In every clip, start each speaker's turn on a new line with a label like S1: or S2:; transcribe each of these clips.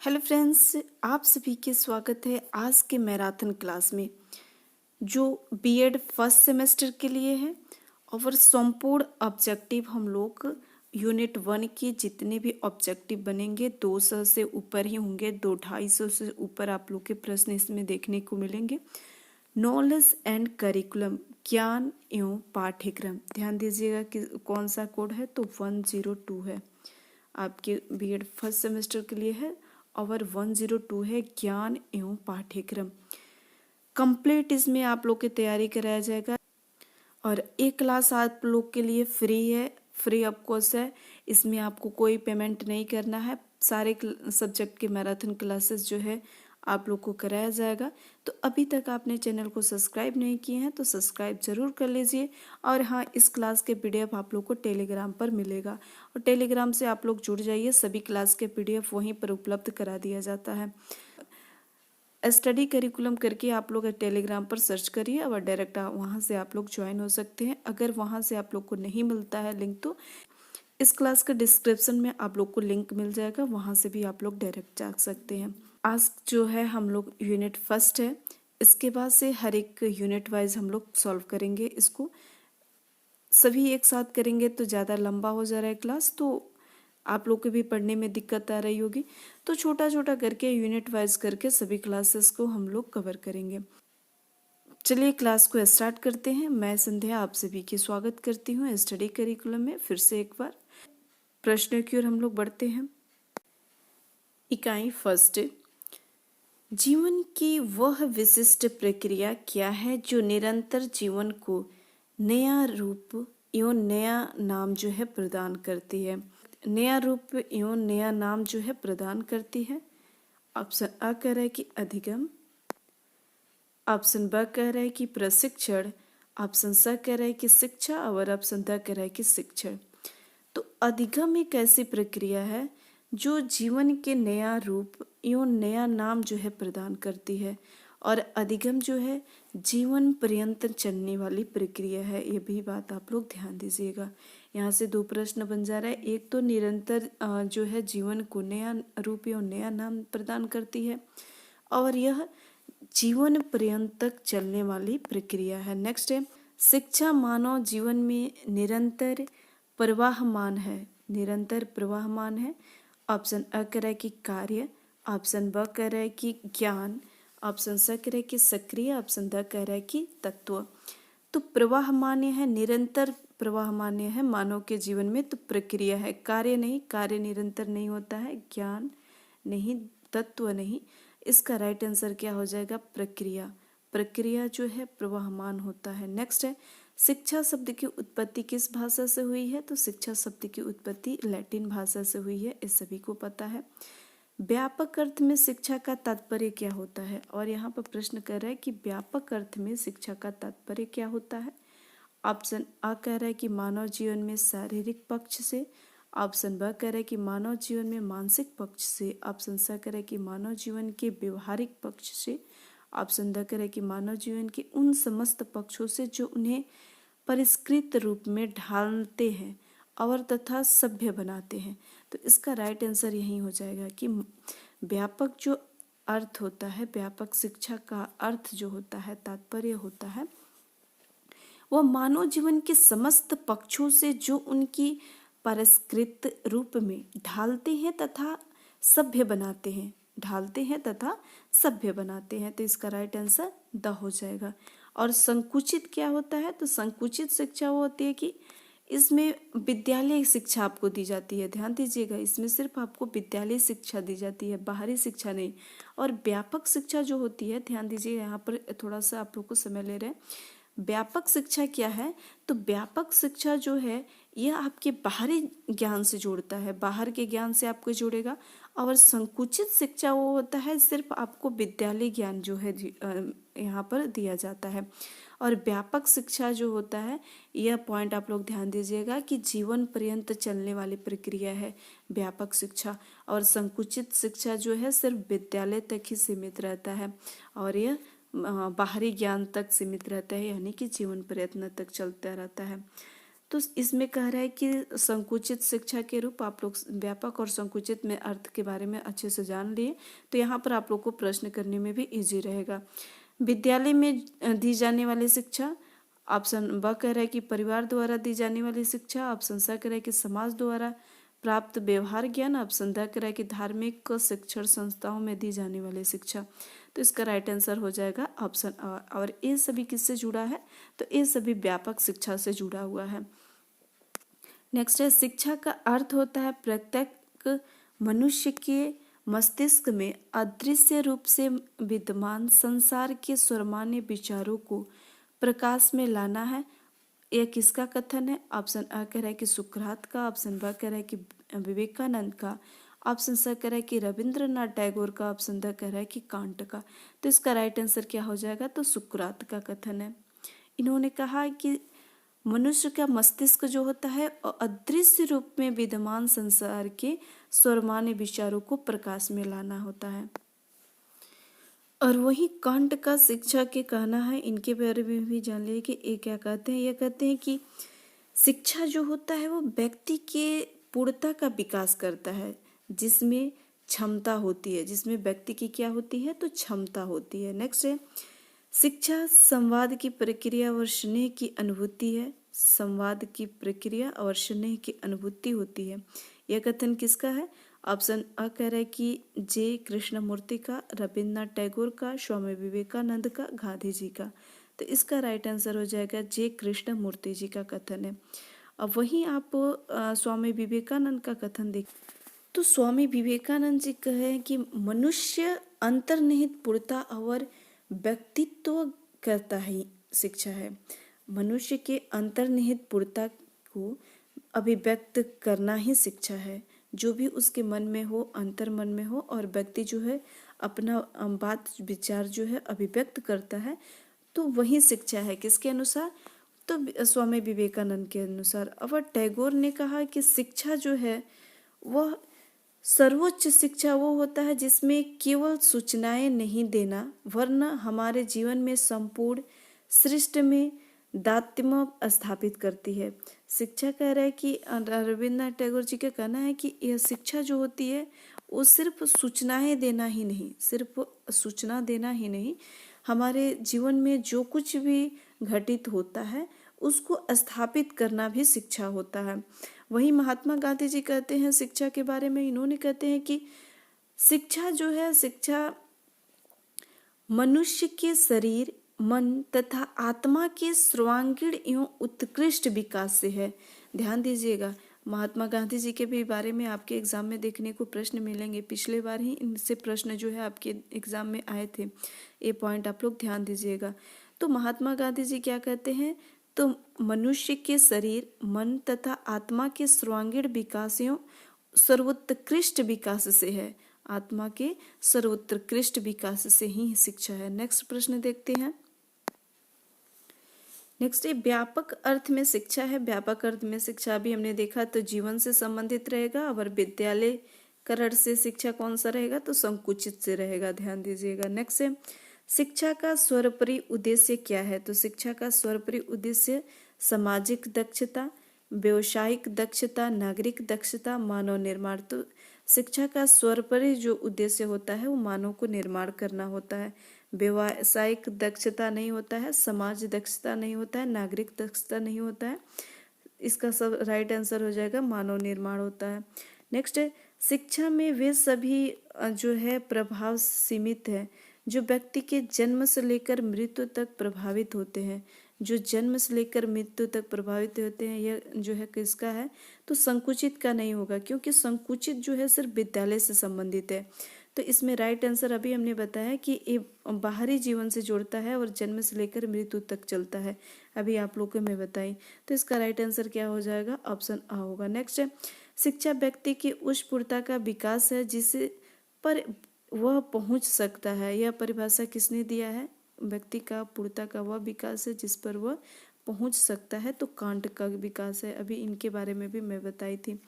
S1: Hello friends, आप सभी के स्वागत है आज के मैराथन क्लास में जो बीएड फर्स्ट सेमेस्टर के लिए है। और संपूर्ण ऑब्जेक्टिव हम लोग यूनिट 1 के जितने भी ऑब्जेक्टिव बनेंगे 200 से ऊपर ही होंगे। 200-250 से ऊपर आप लोग के प्रश्न इसमें देखने को मिलेंगे। नॉलेज एंड करिकुलम, ज्ञान एवं पाठ्यक्रम, ध्यान दीजिएगा कि कौन सा कोड है तो 102 है, आपके बीएड फर्स्ट सेमेस्टर के लिए है। और 102 है ज्ञान एवं पाठ्यक्रम। कंप्लीट इसमें आप लोग की तैयारी कराया जाएगा और एक क्लास आप लोग के लिए फ्री है, फ्री ऑफ कॉस्ट है। इसमें आपको कोई पेमेंट नहीं करना है। सारे सब्जेक्ट के मैराथन क्लासेस जो है आप लोग को कराया जाएगा। तो अभी तक आपने चैनल को सब्सक्राइब नहीं किए हैं तो सब्सक्राइब जरूर कर लीजिए। और हाँ, इस क्लास के पीडीएफ आप लोग को टेलीग्राम पर मिलेगा और टेलीग्राम से आप लोग जुड़ जाइए। सभी क्लास के पीडीएफ वहीं पर उपलब्ध करा दिया जाता है। स्टडी करिकुलम करके आप लोग टेलीग्राम पर सर्च करिए और डायरेक्ट वहाँ से आप लोग ज्वाइन हो सकते हैं। अगर वहाँ से आप लोग को नहीं मिलता है लिंक तो इस क्लास के डिस्क्रिप्शन में आप लोग को लिंक मिल जाएगा, वहाँ से भी आप लोग डायरेक्ट जा सकते हैं। आज जो है हम लोग यूनिट फर्स्ट है, इसके बाद से हर एक यूनिट वाइज हम लोग सॉल्व करेंगे। इसको सभी एक साथ करेंगे तो ज़्यादा लंबा हो जा रहा है क्लास, तो आप लोग को भी पढ़ने में दिक्कत आ रही होगी। तो छोटा छोटा करके यूनिट वाइज करके सभी क्लासेस को हम लोग कवर करेंगे। चलिए क्लास को स्टार्ट करते हैं। मैं संध्या आप सभी की स्वागत करती हूँ स्टडी करिकुलम में। फिर से एक बार प्रश्नों की ओर हम लोग बढ़ते हैं। इकाई फर्स्ट, जीवन की वह विशिष्ट प्रक्रिया क्या है जो निरंतर जीवन को नया रूप एवं नया नाम जो है प्रदान करती है। नया रूप एवं नया नाम जो है प्रदान करती है। ऑप्शन आ कह रहा है कि अधिगम, ऑप्शन ब कह रहा है कि प्रशिक्षण, ऑप्शन स कह रहा है कि शिक्षा और ऑप्शन द कह रहा है कि शिक्षण। तो अधिगम एक ऐसी प्रक्रिया है जो जीवन के नया रूप एवं नया नाम जो है प्रदान करती है। और अधिगम जो है जीवन पर्यंत चलने वाली प्रक्रिया है। ये भी बात आप लोग ध्यान दीजिएगा। यहाँ से दो प्रश्न बन जा रहा है। एक तो निरंतर जो है जीवन को नया रूप एवं नया नाम प्रदान करती है और यह जीवन पर्यंत तक चलने वाली प्रक्रिया है। नेक्स्ट है शिक्षा मानव जीवन में निरंतर प्रवाहमान है। निरंतर प्रवाहमान है। ऑप्शन अ कह रहा है कि कार्य, ऑप्शन ब कह रहा है कि ज्ञान, ऑप्शन स कह रहा है कि सक्रिय, ऑप्शन द कह रहा है कि तत्व। तो प्रवाहमान्य है, निरंतर प्रवाहमान्य है मानव के जीवन में। तो प्रक्रिया है, कार्य नहीं, कार्य निरंतर नहीं होता है। ज्ञान नहीं, तत्व नहीं। इसका राइट आंसर क्या हो जाएगा? प्रक्रिया। प्रक्रिया जो है प्रवाहमान होता है। नेक्स्ट है शिक्षा शब्द की उत्पत्ति किस भाषा से हुई है? तो शिक्षा शब्द की उत्पत्ति लैटिन भाषा से हुई है, इस सभी को पता है। व्यापक अर्थ में शिक्षा का तात्पर्य क्या होता है? और यहाँ पर प्रश्न कर रहा है कि व्यापक अर्थ में शिक्षा का तात्पर्य क्या होता है। ऑप्शन आ कह रहा है कि मानव जीवन में शारीरिक पक्ष से, ऑप्शन ब कह रहा है कि मानव जीवन में मानसिक पक्ष से, ऑप्शन स कह रहा है कि मानव जीवन के व्यवहारिक पक्ष से, ऑप्शन द कह रहा है कि मानव जीवन के उन समस्त पक्षों से जो उन्हें परिष्कृत रूप में ढालते हैं और तथा सभ्य बनाते हैं। तो इसका राइट आंसर यही हो जाएगा कि व्यापक जो अर्थ होता है, व्यापक शिक्षा का अर्थ जो होता है, तात्पर्य होता है, वह मानव जीवन के समस्त पक्षों से जो उनकी परिष्कृत रूप में ढालते हैं तथा सभ्य बनाते हैं, ढालते हैं तथा सभ्य बनाते हैं। तो इसका राइट आंसर द हो जाएगा। और संकुचित क्या होता है? तो संकुचित शिक्षा वो होती है कि इसमें विद्यालय शिक्षा आपको दी जाती है। ध्यान दीजिएगा, इसमें सिर्फ आपको विद्यालय शिक्षा दी जाती है, बाहरी शिक्षा नहीं। और व्यापक शिक्षा जो होती है, ध्यान दीजिए, यहाँ पर थोड़ा सा आप लोग को समय ले रहे हैं। व्यापक शिक्षा क्या है? तो व्यापक शिक्षा जो है यह आपके बाहरी ज्ञान से जोड़ता है, बाहर के ज्ञान से आपको जोड़ेगा। और संकुचित शिक्षा वो होता है सिर्फ आपको विद्यालय ज्ञान जो है यहाँ पर दिया जाता है। और व्यापक शिक्षा जो होता है, यह पॉइंट आप लोग ध्यान दीजिएगा कि जीवन पर्यंत चलने वाली प्रक्रिया है व्यापक शिक्षा। और संकुचित शिक्षा जो है सिर्फ विद्यालय तक ही सीमित रहता है और यह बाहरी ज्ञान तक सीमित रहता है, यानी कि जीवन प्रयत्न तक चलता रहता है। तो इसमें कह रहा है कि संकुचित शिक्षा के रूप आप लोग व्यापक और संकुचित में अर्थ के बारे में अच्छे से जान लिए, तो यहाँ पर आप लोग को प्रश्न करने में भी इजी रहेगा। विद्यालय में दी जाने वाली शिक्षा, ऑप्शन ब कह रहा है कि परिवार द्वारा दी जाने वाली शिक्षा, ऑप्शन स कह रहा है कि समाज द्वारा प्राप्त व्यवहार ज्ञान, ऑप्शन द कह रहा है कि धार्मिक शिक्षण संस्थाओं में दी जाने वाली शिक्षा। तो इसका राइट आंसर हो जाएगा ऑप्शन अ। और ये सभी किससे जुड़ा है, तो ये सभी व्यापक शिक्षा से जुड़ा हुआ है। नेक्स्ट है, शिक्षा का अर्थ होता है प्रत्येक मनुष्य के मस्तिष्क में अदृश्य रूप से विद्यमान संसार के सर्वमान्य विचारों को प्रकाश में लाना है। यह किसका कथन है? ऑप्शन अ कह रहा है कि सुकरात का, ऑप्शन ब कह रहा है कि विवेकानंद का, ऑप्शन स कह रहा है कि रविंद्रनाथ टैगोर का, ऑप्शन द कह रहा है कि कांट का। तो इसका राइट आंसर क्या हो जाएगा? तो सुकरात का कथन है। इन्होंने कहा कि मनुष्य का मस्तिष्क जो होता है अदृश्य रूप में विद्यमान संसार के सर्वमान्य विचारों को प्रकाश में लाना होता है। और वही कांट का शिक्षा के कहना है, इनके बारे में भी जान लिए कि ये क्या कहते हैं। ये कहते हैं कि शिक्षा जो होता है वो व्यक्ति के पूर्णता का विकास करता है, जिसमें क्षमता होती है, जिसमें व्यक्ति की क्या होती है? तो क्षमता होती है। नेक्स्ट है, शिक्षा संवाद की प्रक्रिया और स्नेह की अनुभूति है। संवाद की प्रक्रिया और स्नेह की अनुभूति होती है। यह कथन किसका है? ऑप्शन अ कह रहा है कि जे कृष्णमूर्ति का, रविन्द्रनाथ टैगोर का, स्वामी विवेकानंद का, गांधी जी का। तो इसका राइट आंसर हो जाएगा जे कृष्णमूर्ति जी का कथन है। अब वहीं आप स्वामी विवेकानंद का कथन देख, तो स्वामी विवेकानंद जी कहे कि मनुष्य अंतर्निहित पूर्णता और व्यक्तित्व करता ही शिक्षा है। मनुष्य के अंतर्निहित पूर्णता को अभिव्यक्त करना ही शिक्षा है। जो भी उसके मन में हो, अंतर मन में हो, और व्यक्ति जो है अपना बात विचार जो है अभिव्यक्त करता है, तो वही शिक्षा है। किसके अनुसार? तो स्वामी विवेकानंद के अनुसार। अब टैगोर ने कहा कि शिक्षा जो है वह सर्वोच्च शिक्षा वो होता है जिसमें केवल सूचनाएं नहीं देना, वरन हमारे जीवन में संपूर्ण सृष्टि में दायित्व स्थापित करती है। शिक्षा कह रहा है कि रविन्द्रनाथ टैगोर जी का कहना है कि यह शिक्षा जो होती है वो सिर्फ सूचनाएं देना ही नहीं, सिर्फ सूचना देना ही नहीं, हमारे जीवन में जो कुछ भी घटित होता है उसको स्थापित करना भी शिक्षा होता है। वही महात्मा गांधी जी कहते हैं शिक्षा के बारे में, इन्होंने कहते हैं कि शिक्षा जो है, शिक्षा मनुष्य के शरीर, मन तथा आत्मा के सर्वांगीण एवं उत्कृष्ट विकास से है। ध्यान दीजिएगा, महात्मा गांधी जी के भी बारे में आपके एग्जाम में देखने को प्रश्न मिलेंगे। पिछले बार ही इनसे प्रश्न जो है आपके एग्जाम में आए थे। ये पॉइंट आप लोग ध्यान दीजिएगा। तो महात्मा गांधी जी क्या कहते हैं? तो मनुष्य के शरीर, मन तथा आत्मा के सर्वांगीण विकास एवं सर्वोत्कृष्ट विकास से है। आत्मा के सर्वोत्कृष्ट विकास से ही शिक्षा है। नेक्स्ट प्रश्न देखते हैं। नेक्स्ट है, व्यापक अर्थ में शिक्षा है। व्यापक अर्थ में शिक्षा भी हमने देखा तो जीवन से संबंधित रहेगा, और विद्यालय करण से शिक्षा कौन सा रहेगा? तो संकुचित से रहेगा। ध्यान दीजिएगा। नेक्स्ट है, शिक्षा का सर्वोपरि उद्देश्य क्या है? तो शिक्षा का सर्वोपरि उद्देश्य सामाजिक दक्षता, व्यवसायिक दक्षता, नागरिक दक्षता, मानव निर्माण। तो शिक्षा का सर्वोपरि जो उद्देश्य होता है वो मानव को निर्माण करना होता है। व्यवसायिक दक्षता नहीं होता है, समाज दक्षता नहीं होता है, नागरिक दक्षता नहीं होता है। इसका सब राइट आंसर हो जाएगा मानव निर्माण होता है। नेक्स्ट है, शिक्षा में वे सभी जो है प्रभाव सीमित है जो व्यक्ति के जन्म से लेकर मृत्यु तक प्रभावित होते हैं। जो जन्म से लेकर मृत्यु तक प्रभावित होते हैं, यह जो है किसका है? तो संकुचित का नहीं होगा, क्योंकि संकुचित जो है सिर्फ विद्यालय से संबंधित है। तो इसमें राइट आंसर अभी हमने बताया कि ये बाहरी जीवन से जोड़ता है और जन्म से लेकर मृत्यु तक चलता है, अभी आप लोग को मैं बताई। तो इसका राइट आंसर क्या हो जाएगा? ऑप्शन आ होगा। नेक्स्ट है, शिक्षा व्यक्ति की उस पूर्णता का विकास है जिसे पर वह पहुंच सकता है। यह परिभाषा किसने दिया है? व्यक्ति का पूर्णता का वह विकास है जिस पर वह पहुंच सकता है, तो कांट का विकास है। अभी इनके बारे में भी मैं बताई थी।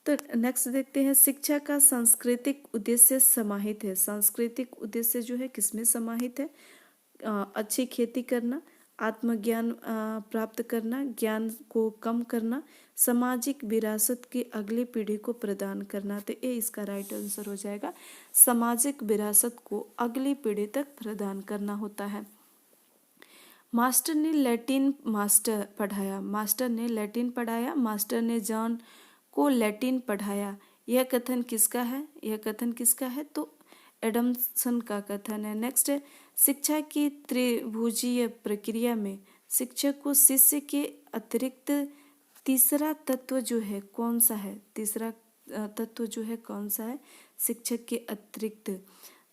S1: तो नेक्स्ट देखते हैं, शिक्षा का सांस्कृतिक उद्देश्य समाहित है। सांस्कृतिक उद्देश्य जो है किसमें समाहित है? अच्छी खेती करना, आत्मज्ञान प्राप्त करना, ज्ञान को कम करना, सामाजिक विरासत की अगली पीढ़ी को प्रदान करना। तो ये इसका राइट आंसर हो जाएगा। सामाजिक विरासत को अगली पीढ़ी तक प्रदान करना होता है। मास्टर ने लैटिन पढ़ाया, मास्टर ने लैटिन पढ़ाया, मास्टर ने जॉन को लैटिन पढ़ाया। यह कथन किसका है? यह कथन किसका है? तो एडमसन का कथन है। नेक्स्ट है, शिक्षा की त्रिभुजीय प्रक्रिया में शिक्षक को शिष्य के अतिरिक्त तीसरा तत्व जो है कौन सा है? तीसरा तत्व जो है कौन सा है शिक्षक के अतिरिक्त?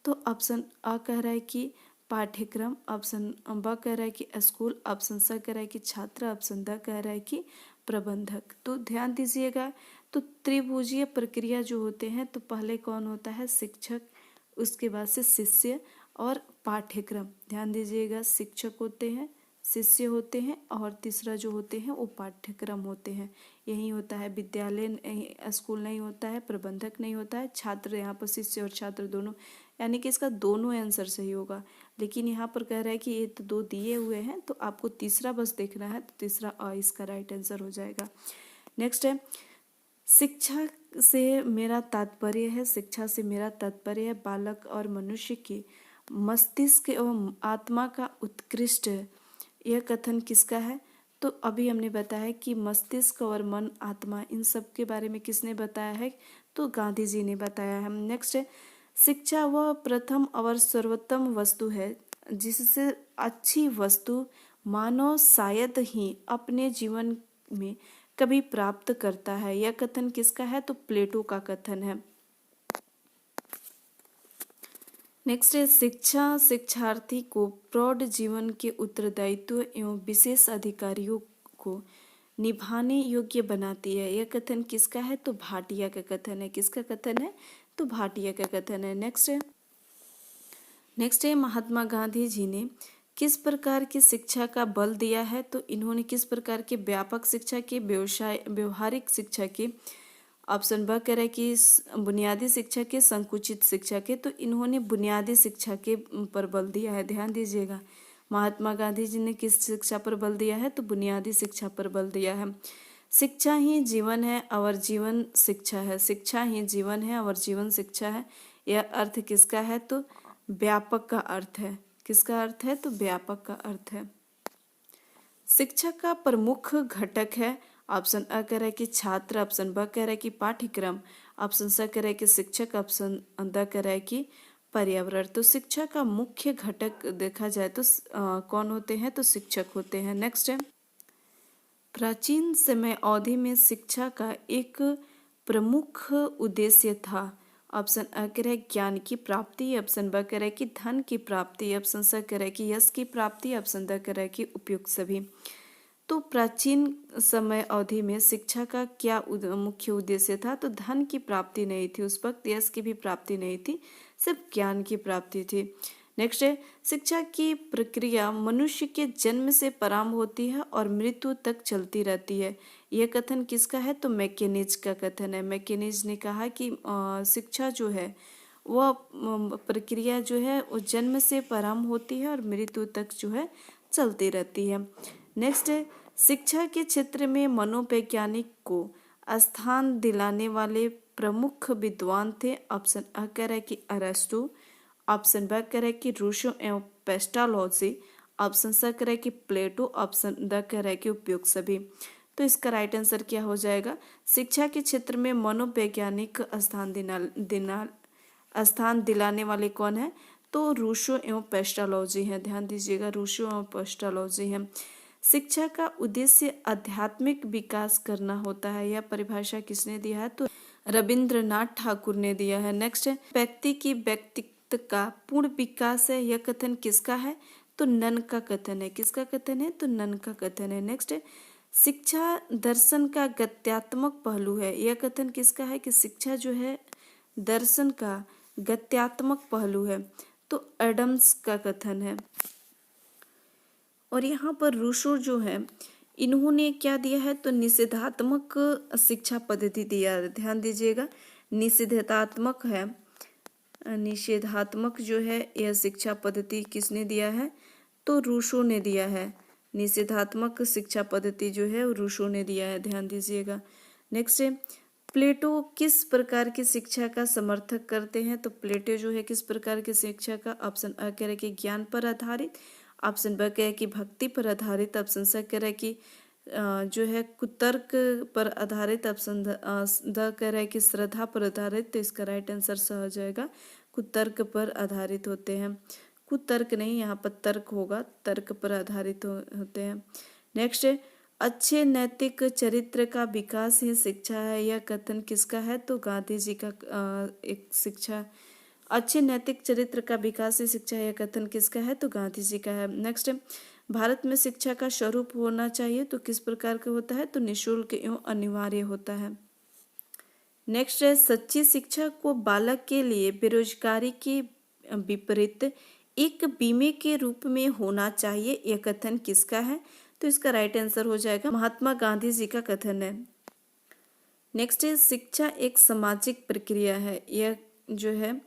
S1: तो ऑप्शन अ कह रहा है कि पाठ्यक्रम, ऑप्शन ब कह रहा है कि स्कूल, ऑप्शन स कह रहा है कि छात्र, ऑप्शन द कह रहा है कि प्रबंधक। तो ध्यान दीजिएगा, तो त्रिभुजीय प्रक्रिया जो होते हैं तो पहले कौन होता है? शिक्षक, उसके बाद से शिष्य और पाठ्यक्रम। ध्यान दीजिएगा, शिक्षक होते हैं, शिष्य होते हैं और तीसरा जो होते हैं वो पाठ्यक्रम होते हैं। यही होता है, विद्यालय स्कूल नहीं होता है, प्रबंधक नहीं होता है, छात्र, यहाँ पर शिष्य और छात्र दोनों, यानी कि इसका दोनों आंसर सही होगा। लेकिन यहाँ पर कह रहा है कि ये तो दो दिए हुए हैं तो आपको तीसरा बस देखना है, तो तीसरा अ इसका राइट आंसर हो जाएगा। नेक्स्ट है, शिक्षा से मेरा तात्पर्य है, शिक्षा से मेरा तात्पर्य है बालक और मनुष्य के मस्तिष्क एवं आत्मा का उत्कृष्ट। यह कथन किसका है? तो अभी हमने बताया कि मस्तिष्क और मन, आत्मा, इन सब के बारे में किसने बताया है? तो गांधी जी ने बताया है। नेक्स्ट है, शिक्षा वह प्रथम और सर्वोत्तम वस्तु है जिससे अच्छी वस्तु मानव शायद ही अपने जीवन में कभी प्राप्त करता है। यह कथन किसका है? तो प्लेटो का कथन है। नेक्स्ट है, शिक्षा शिक्षार्थी को प्रौढ़ जीवन के उत्तरदायित्व एवं विशेष अधिकारियों को निभाने योग्य बनाती है। यह कथन किसका है? तो भाटिया का कथन है। किसका कथन है? तो भाटिया का कथन है। नेक्स्ट है, महात्मा गांधी जी ने किस प्रकार की शिक्षा का बल दिया है? तो इन्होंने किस प्रकार के व्यापक शिक्षा के, व्यवहारिक शिक्षा के, ऑप्शन ब कह रहा है कि बुनियादी शिक्षा के, संकुचित शिक्षा के। तो इन्होंने बुनियादी शिक्षा के पर बल दिया है। ध्यान दीजिएगा, महात्मा गांधी जी ने किस शिक्षा पर बल दिया है? तो बुनियादी शिक्षा पर बल दिया है। शिक्षा ही जीवन है और जीवन शिक्षा है, शिक्षा ही जीवन है और जीवन शिक्षा है। यह अर्थ किसका है? तो व्यापक का अर्थ है। किसका अर्थ है? तो व्यापक का अर्थ है। शिक्षा का प्रमुख घटक है, ऑप्शन अ कह रहा है कि छात्र, ऑप्शन ब कह रहा है कि पाठ्यक्रम, ऑप्शन स कह रहा है कि शिक्षक, ऑप्शन द कह रहा है कि पर्यावरण। तो शिक्षा का मुख्य घटक देखा जाए तो कौन होते हैं? तो शिक्षक होते हैं। नेक्स्ट है, प्राचीन समय अवधि में शिक्षा का एक प्रमुख उद्देश्य था, ऑप्शन अ कह रहा है ज्ञान की प्राप्ति, ऑप्शन ब कह रहा है कि धन की प्राप्ति, ऑप्शन स कह रहा है कि यश की प्राप्ति, ऑप्शन द कह रहा है कि उपयुक्त सभी। तो प्राचीन समय अवधि में शिक्षा का क्या मुख्य उद्देश्य था? तो धन की प्राप्ति नहीं थी उस वक्त, यश की भी प्राप्ति नहीं थी, सिर्फ ज्ञान की प्राप्ति थी। नेक्स्ट है, शिक्षा की प्रक्रिया मनुष्य के जन्म से प्रारंभ होती है और मृत्यु तक चलती रहती है। यह कथन किसका है? तो मैकेनिज का कथन है। मैकेनिज ने कहा कि शिक्षा जो है वह प्रक्रिया जो है वो जन्म से प्रारंभ होती है और मृत्यु तक जो है चलती रहती है। नेक्स्ट है, शिक्षा के क्षेत्र में मनोवैज्ञानिक को स्थान दिलाने वाले प्रमुख विद्वान थे, ऑप्शन अ कह रहा है कि अरस्तु, ऑप्शन ब कह रहा है कि रूसो एवं पेस्टालॉजी, ऑप्शन स कह रहा है कि प्लेटो, ऑप्शन द कह रहा है कि उपयुक्त सभी। तो इसका राइट आंसर क्या हो जाएगा? शिक्षा के क्षेत्र में मनोवैज्ञानिक स्थान दिलाने वाले कौन है? तो रूसो एवं पेस्टालॉजी है। ध्यान दीजिएगा, रूसो एवं पेस्टालॉजी है। शिक्षा का उद्देश्य आध्यात्मिक विकास करना होता है। यह परिभाषा किसने दिया है? तो रविंद्रनाथ ठाकुर ने दिया है। नेक्स्ट है, व्यक्ति की व्यक्तित्व का पूर्ण विकास है। यह कथन किसका है? तो नन का कथन है। किसका कथन है? तो नन का कथन है। नेक्स्ट है, शिक्षा दर्शन का गत्यात्मक पहलू है। यह कथन किसका है? कि शिक्षा जो है दर्शन का गत्यात्मक पहलू है। तो एडम्स का कथन है। और यहाँ पर रूसो जो है इन्होंने क्या दिया है? तो निषेधात्मक शिक्षा पद्धति दिया है। ध्यान दीजिएगा, निषेधात्मक है, निषेधात्मक जो है यह शिक्षा पद्धति किसने दिया है? तो रूसो ने दिया है। निषेधात्मक शिक्षा पद्धति जो है रूसो ने दिया है, ध्यान दीजिएगा। नेक्स्ट है, प्लेटो किस प्रकार की शिक्षा का समर्थक करते हैं? तो प्लेटो जो है किस प्रकार की शिक्षा का, ऑप्शन अ कह रहे कि ज्ञान पर आधारित, ऑप्शन ब कह रहे कि भक्ति पर आधारित, ऑप्शन स कह रहे कि जो है कुतर्क पर आधारित, ऑप्शन द कह रहा है कि श्रद्धा पर आधारित। तो इसका राइट आंसर स हो जाएगा, कुतर्क पर आधारित होते हैं। कुतर्क नहीं, यहाँ पर तर्क होगा, तर्क पर आधारित होते हैं। नेक्स्ट है, अच्छे नैतिक चरित्र का विकास ही शिक्षा है, यह कथन किसका है? तो गांधी जी का एक शिक्षा, अच्छे नैतिक चरित्र का विकास ही शिक्षा है, यह कथन किसका है? तो गांधी जी का है। नेक्स्ट है, भारत में शिक्षा का स्वरूप होना चाहिए तो किस प्रकार का होता है? तो निःशुल्क एवं अनिवार्य होता है। नेक्स्ट है, सच्ची शिक्षा को बालक के लिए बेरोजगारी के विपरीत एक बीमे के रूप में होना चाहिए, यह कथन किसका है? तो इसका राइट आंसर हो जाएगा महात्मा गांधी जी का कथन है। नेक्स्ट है, शिक्षा एक सामाजिक प्रक्रिया है, यह जो है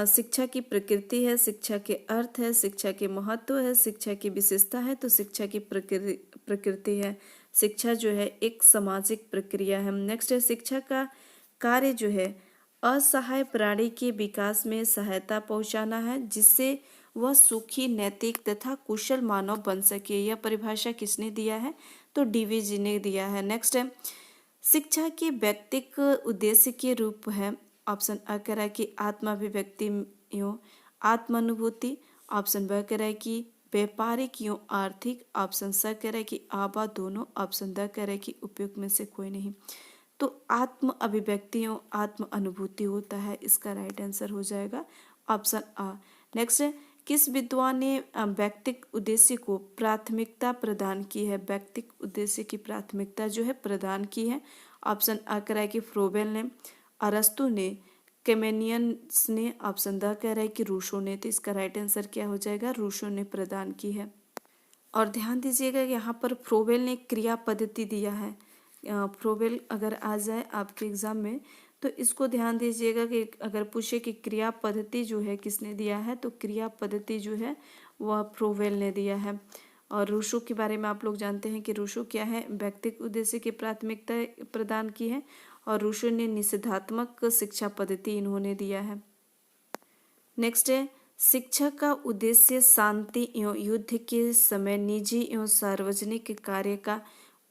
S1: शिक्षा की प्रकृति है, शिक्षा के अर्थ है, शिक्षा के महत्व है, शिक्षा की विशेषता है। तो शिक्षा की प्रकृति है, शिक्षा जो है एक सामाजिक प्रक्रिया है। नेक्स्ट है, शिक्षा का कार्य जो है असहाय प्राणी के विकास में सहायता पहुंचाना है, जिससे वह सुखी, नैतिक तथा कुशल मानव बन सके। यह परिभाषा किसने दिया है? तो डीवी जी ने दिया है। नेक्स्ट है, शिक्षा के व्यक्तिक उद्देश्य के रूप है, ऑप्शन अ कह रहा है कि आत्माभिव्यक्ति एवं आत्मानुभूति, ऑप्शन ब कह रहा है कि व्यापारिक एवं आर्थिक, ऑप्शन स कह रहा है कि आबा दोनों, ऑप्शन द कह रहा है कि उपयुक्त में से कोई नहीं। तो आत्म अभिव्यक्ति एवं आत्म अनुभूति होता है, इसका राइट आंसर हो जाएगा ऑप्शन आ। नेक्स्ट है, किस विद्वान ने व्यक्तिक उद्देश्य को प्राथमिकता प्रदान की है? व्यक्तिक उद्देश्य की प्राथमिकता जो है प्रदान की है, ऑप्शन आ कह रहा है कि फ्रोबेल ने, अरस्तु ने, केमेनियंस ने, ऑप्शन द कह रहा है कि रूसो ने। तो इसका राइट आंसर क्या हो जाएगा? रूसो ने प्रदान की है। और ध्यान दीजिएगा यहाँ पर फ्रोबेल ने क्रिया पद्धति दिया है। फ्रोबेल अगर आ जाए आपके एग्जाम में तो इसको ध्यान दीजिएगा कि अगर पूछे कि क्रिया पद्धति जो है किसने दिया है, तो क्रिया पद्धति जो है वह फ्रोबेल ने दिया है। और रूसो के बारे में आप लोग जानते हैं कि रूसो क्या है, व्यक्तिगत उद्देश्य की प्राथमिकता प्रदान की है, और रूसो ने निषेधात्मक शिक्षा पद्धति इन्होंने दिया है। नेक्स्ट है, शिक्षा का उद्देश्य शांति एवं युद्ध के समय निजी एवं सार्वजनिक कार्य का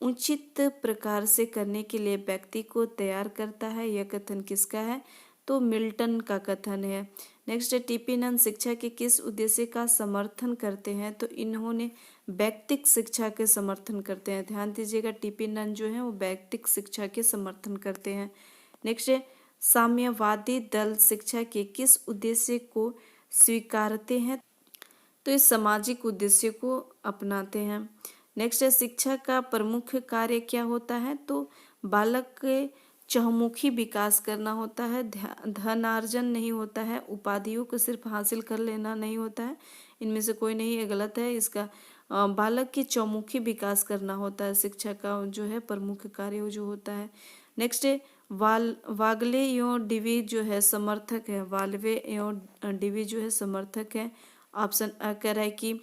S1: उचित प्रकार से करने के लिए व्यक्ति को तैयार करता है, यह कथन किसका है? तो मिल्टन का कथन है। नेक्स्ट है, टीपी नंद शिक्षा के किस उद्देश्य का समर्थन करते हैं? तो इन्होंने व्यक्तिक शिक्षा के समर्थन करते हैं। ध्यान दीजिएगा, टीपी नंद जो है वो व्यक्तिक शिक्षा के समर्थन करते हैं। नेक्स्ट है, साम्यवादी दल शिक्षा के किस उद्देश्य को स्वीकारते हैं? तो इस सामाजिक उद्देश्य को अपनाते हैं। नेक्स्ट है, शिक्षा का प्रमुख कार्य क्या होता है? तो बालक के चहुमुखी विकास करना होता है, धनार्जन नहीं होता है, उपाधियों को सिर्फ हासिल कर लेना नहीं होता है, इनमें से कोई नहीं, ये गलत है। इसका बालक के चौमुखी विकास करना होता है, शिक्षा का जो है प्रमुख कार्य जो होता है। नेक्स्ट है, वागले एवं डिवी जो है समर्थक है, वाल्वे एवं डिवी जो है समर्थक है। ऑप्शन अ कह रहा है कि,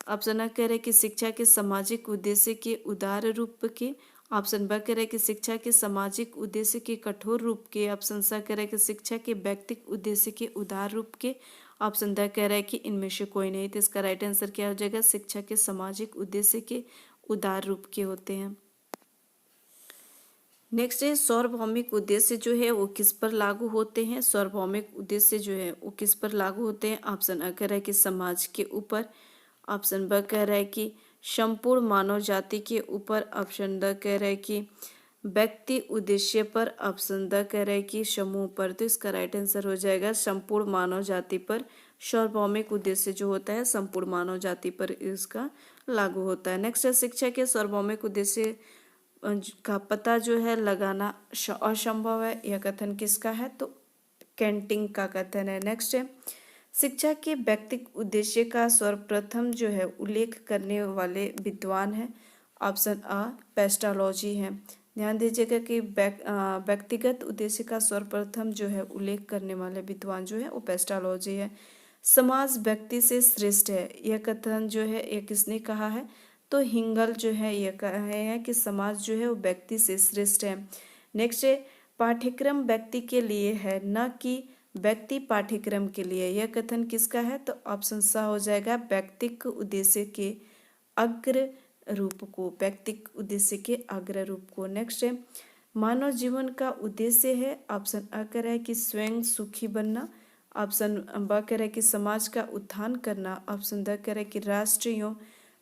S1: ऑप्शन अ कह रहा है कि शिक्षा के सामाजिक उद्देश्य के उदार रूप के, ऑप्शन ब कह रहा है कि शिक्षा के सामाजिक उद्देश्य के कठोर रूप के, ऑप्शन स कह रहा है कि शिक्षा के व्यक्तिक उद्देश्य के उदार रूप के, ऑप्शन द कह रहा है कि इनमें से कोई नहीं। तो इसका राइट आंसर क्या हो जाएगा? शिक्षा के सामाजिक उद्देश्य के उदार रूप के होते हैं। नेक्स्ट है, सार्वभौमिक उद्देश्य जो है वो किस पर लागू होते हैं? सार्वभौमिक उद्देश्य जो है वो किस पर लागू होते हैं? ऑप्शन अ कह रहा है कि समाज के ऊपर, ऑप्शन ब कह रहा है कि संपूर्ण मानव जाति के ऊपर, ऑप्शन द कह रहा है कि व्यक्ति उद्देश्य पर, ऑप्शन द कह रहा है कि समूह पर। तो इसका राइट आंसर हो जाएगा संपूर्ण मानव जाति पर। सार्वभौमिक उद्देश्य जो होता है संपूर्ण मानव जाति पर इसका लागू होता है। नेक्स्ट है, शिक्षा के सार्वभौमिक उद्देश्य का पता जो है लगाना असंभव है, यह कथन किसका है? तो कैंटिंग का कथन है। नेक्स्ट है, शिक्षा के व्यक्तिगत उद्देश्य का सर्वप्रथम जो है उल्लेख करने वाले विद्वान है, ऑप्शन अ पेस्टालॉजी है। ध्यान दीजिएगा कि व्यक्तिगत उद्देश्य का सर्वप्रथम जो है उल्लेख करने वाले विद्वान जो है वो पेस्टालॉजी है। समाज व्यक्ति से श्रेष्ठ है, यह कथन जो है ये किसने कहा है? तो हिंगल जो है ये कहे हैं कि समाज जो है वो व्यक्ति से श्रेष्ठ है। नेक्स्ट है पाठ्यक्रम व्यक्ति के लिए है न कि व्यक्ति पाठ्यक्रम के लिए। यह कथन किसका है? तो ऑप्शन सा हो जाएगा व्यक्तिक उद्देश्य के अग्र रूप को, व्यक्तिक उद्देश्य के अग्र रूप को। नेक्स्ट है मानव जीवन का उद्देश्य है, ऑप्शन अ कह रहा है कि स्वयं सुखी बनना, ऑप्शन ब कह रहा है कि समाज का उत्थान करना, ऑप्शन द कह रहा है कि राष्ट्र एवं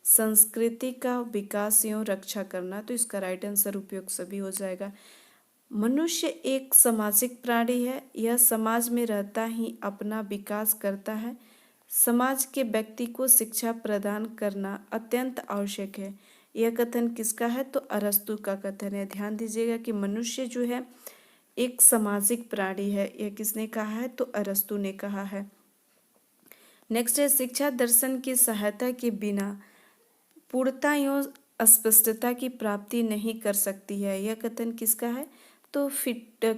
S1: संस्कृति का विकास एवं रक्षा करना। तो इसका राइट आंसर उपयोग सभी हो जाएगा। मनुष्य एक सामाजिक प्राणी है, यह समाज में रहता ही अपना विकास करता है। समाज के व्यक्ति को शिक्षा प्रदान करना अत्यंत आवश्यक है। यह कथन किसका है? तो अरस्तु का कथन है। ध्यान दीजिएगा कि मनुष्य जो है एक सामाजिक प्राणी है, यह किसने कहा है? तो अरस्तु ने कहा है। नेक्स्ट है शिक्षा दर्शन की सहायता के बिना पूर्णता एवं स्पष्टता की प्राप्ति नहीं कर सकती है। यह कथन किसका है? तो फिक्टे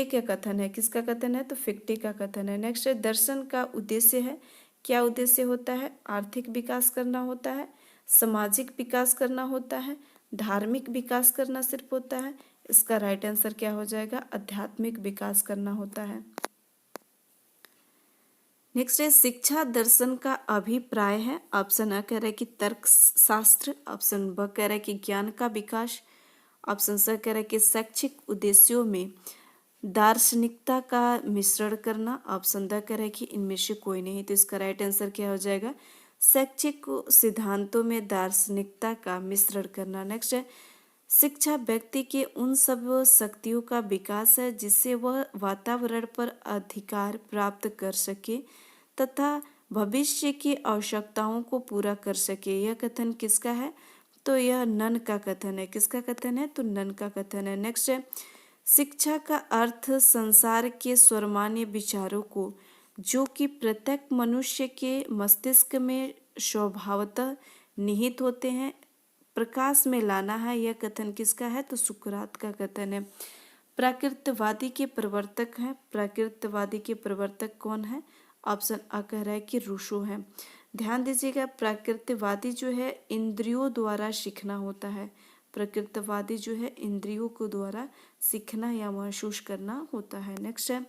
S1: का कथन है। किसका कथन है? तो फिक्टे का कथन है। नेक्स्ट है दर्शन का उद्देश्य है, क्या उद्देश्य होता है? आर्थिक विकास करना होता है, सामाजिक विकास करना होता है, धार्मिक विकास करना सिर्फ होता है। इसका राइट आंसर क्या हो जाएगा? आध्यात्मिक विकास करना होता है। नेक्स्ट है शिक्षा दर्शन का अभिप्राय है, ऑप्शन अ कह रहा है कि तर्क शास्त्र, ऑप्शन ब कह रहा है कि ज्ञान का विकास, ऑप्शन स कह रहा है कि शैक्षिक उद्देश्यों में दार्शनिकता का मिश्रण करना, ऑप्शन द कह रहा है कि इनमें से कोई नहीं। तो इसका राइट आंसर क्या हो जाएगा? शैक्षिक सिद्धांतों में दार्शनिकता का मिश्रण करना। नेक्स्ट है शिक्षा व्यक्ति के उन सब शक्तियों का विकास है जिससे वह वातावरण पर अधिकार प्राप्त कर सके तथा भविष्य की आवश्यकताओं को पूरा कर सके। यह कथन किसका है? तो यह नन का कथन है। किसका कथन है? तो नन का कथन है। नेक्स्ट है शिक्षा का अर्थ संसार के सर्वमान्य विचारों को जो कि प्रत्येक मनुष्य के मस्तिष्क में स्वभावतः निहित होते हैं प्रकाश में लाना है। यह कथन किसका है? तो सुकरात का कथन है। प्राकृतवादी के प्रवर्तक हैं। प्राकृतवादी के प्रवर्तक कौन है? ऑप्शन अ कह रहा है कि रूसो है। ध्यान दीजिएगा प्राकृतवादी जो है इंद्रियों द्वारा सीखना होता है। प्राकृतवादी जो है इंद्रियों को द्वारा सीखना या महसूस करना होता है। नेक्स्ट है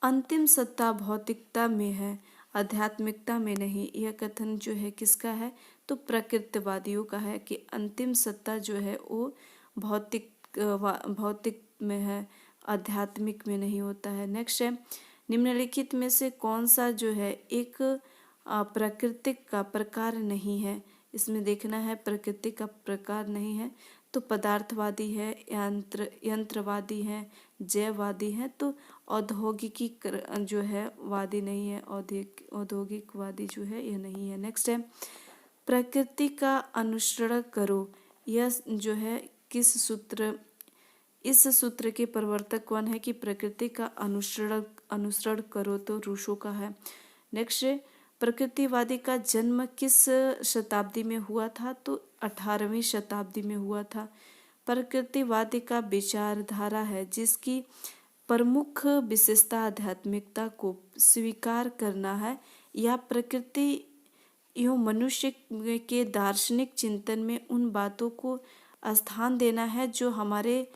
S1: अंतिम सत्ता भौतिकता में है, आध्यात्मिकता में नहीं। यह कथन जो है किसका है? तो प्राकृतवादियों का है कि अंतिम सत्ता जो है वो भौतिक में है, आध्यात्मिक में नहीं होता है। नेक्स्ट है निम्नलिखित में से कौन सा जो है एक प्राकृतिक का प्रकार नहीं है? इसमें देखना है प्रकृति का प्रकार नहीं है। तो पदार्थवादी है, यंत्रवादी है, जैववादी है। तो औद्योगिकी जो है वादी नहीं है, औद्योगिकवादी जो है यह नहीं है। नेक्स्ट है प्रकृति का अनुसरण करो। यह जो है किस सूत्र, इस सूत्र के प्रवर्तक कौन है कि प्रकृति का अनुसरण करो? तो रूसो का है। नेक्स्ट प्रकृतिवादी का जन्म किस शताब्दी में हुआ था? तो 18वीं शताब्दी में हुआ था। प्रकृतिवादी का विचारधारा है जिसकी प्रमुख विशेषता आध्यात्मिकता को स्वीकार करना है या प्रकृति एवं मनुष्य के दार्शनिक चिंतन में उन बातों को स्थान देना है जो हमारे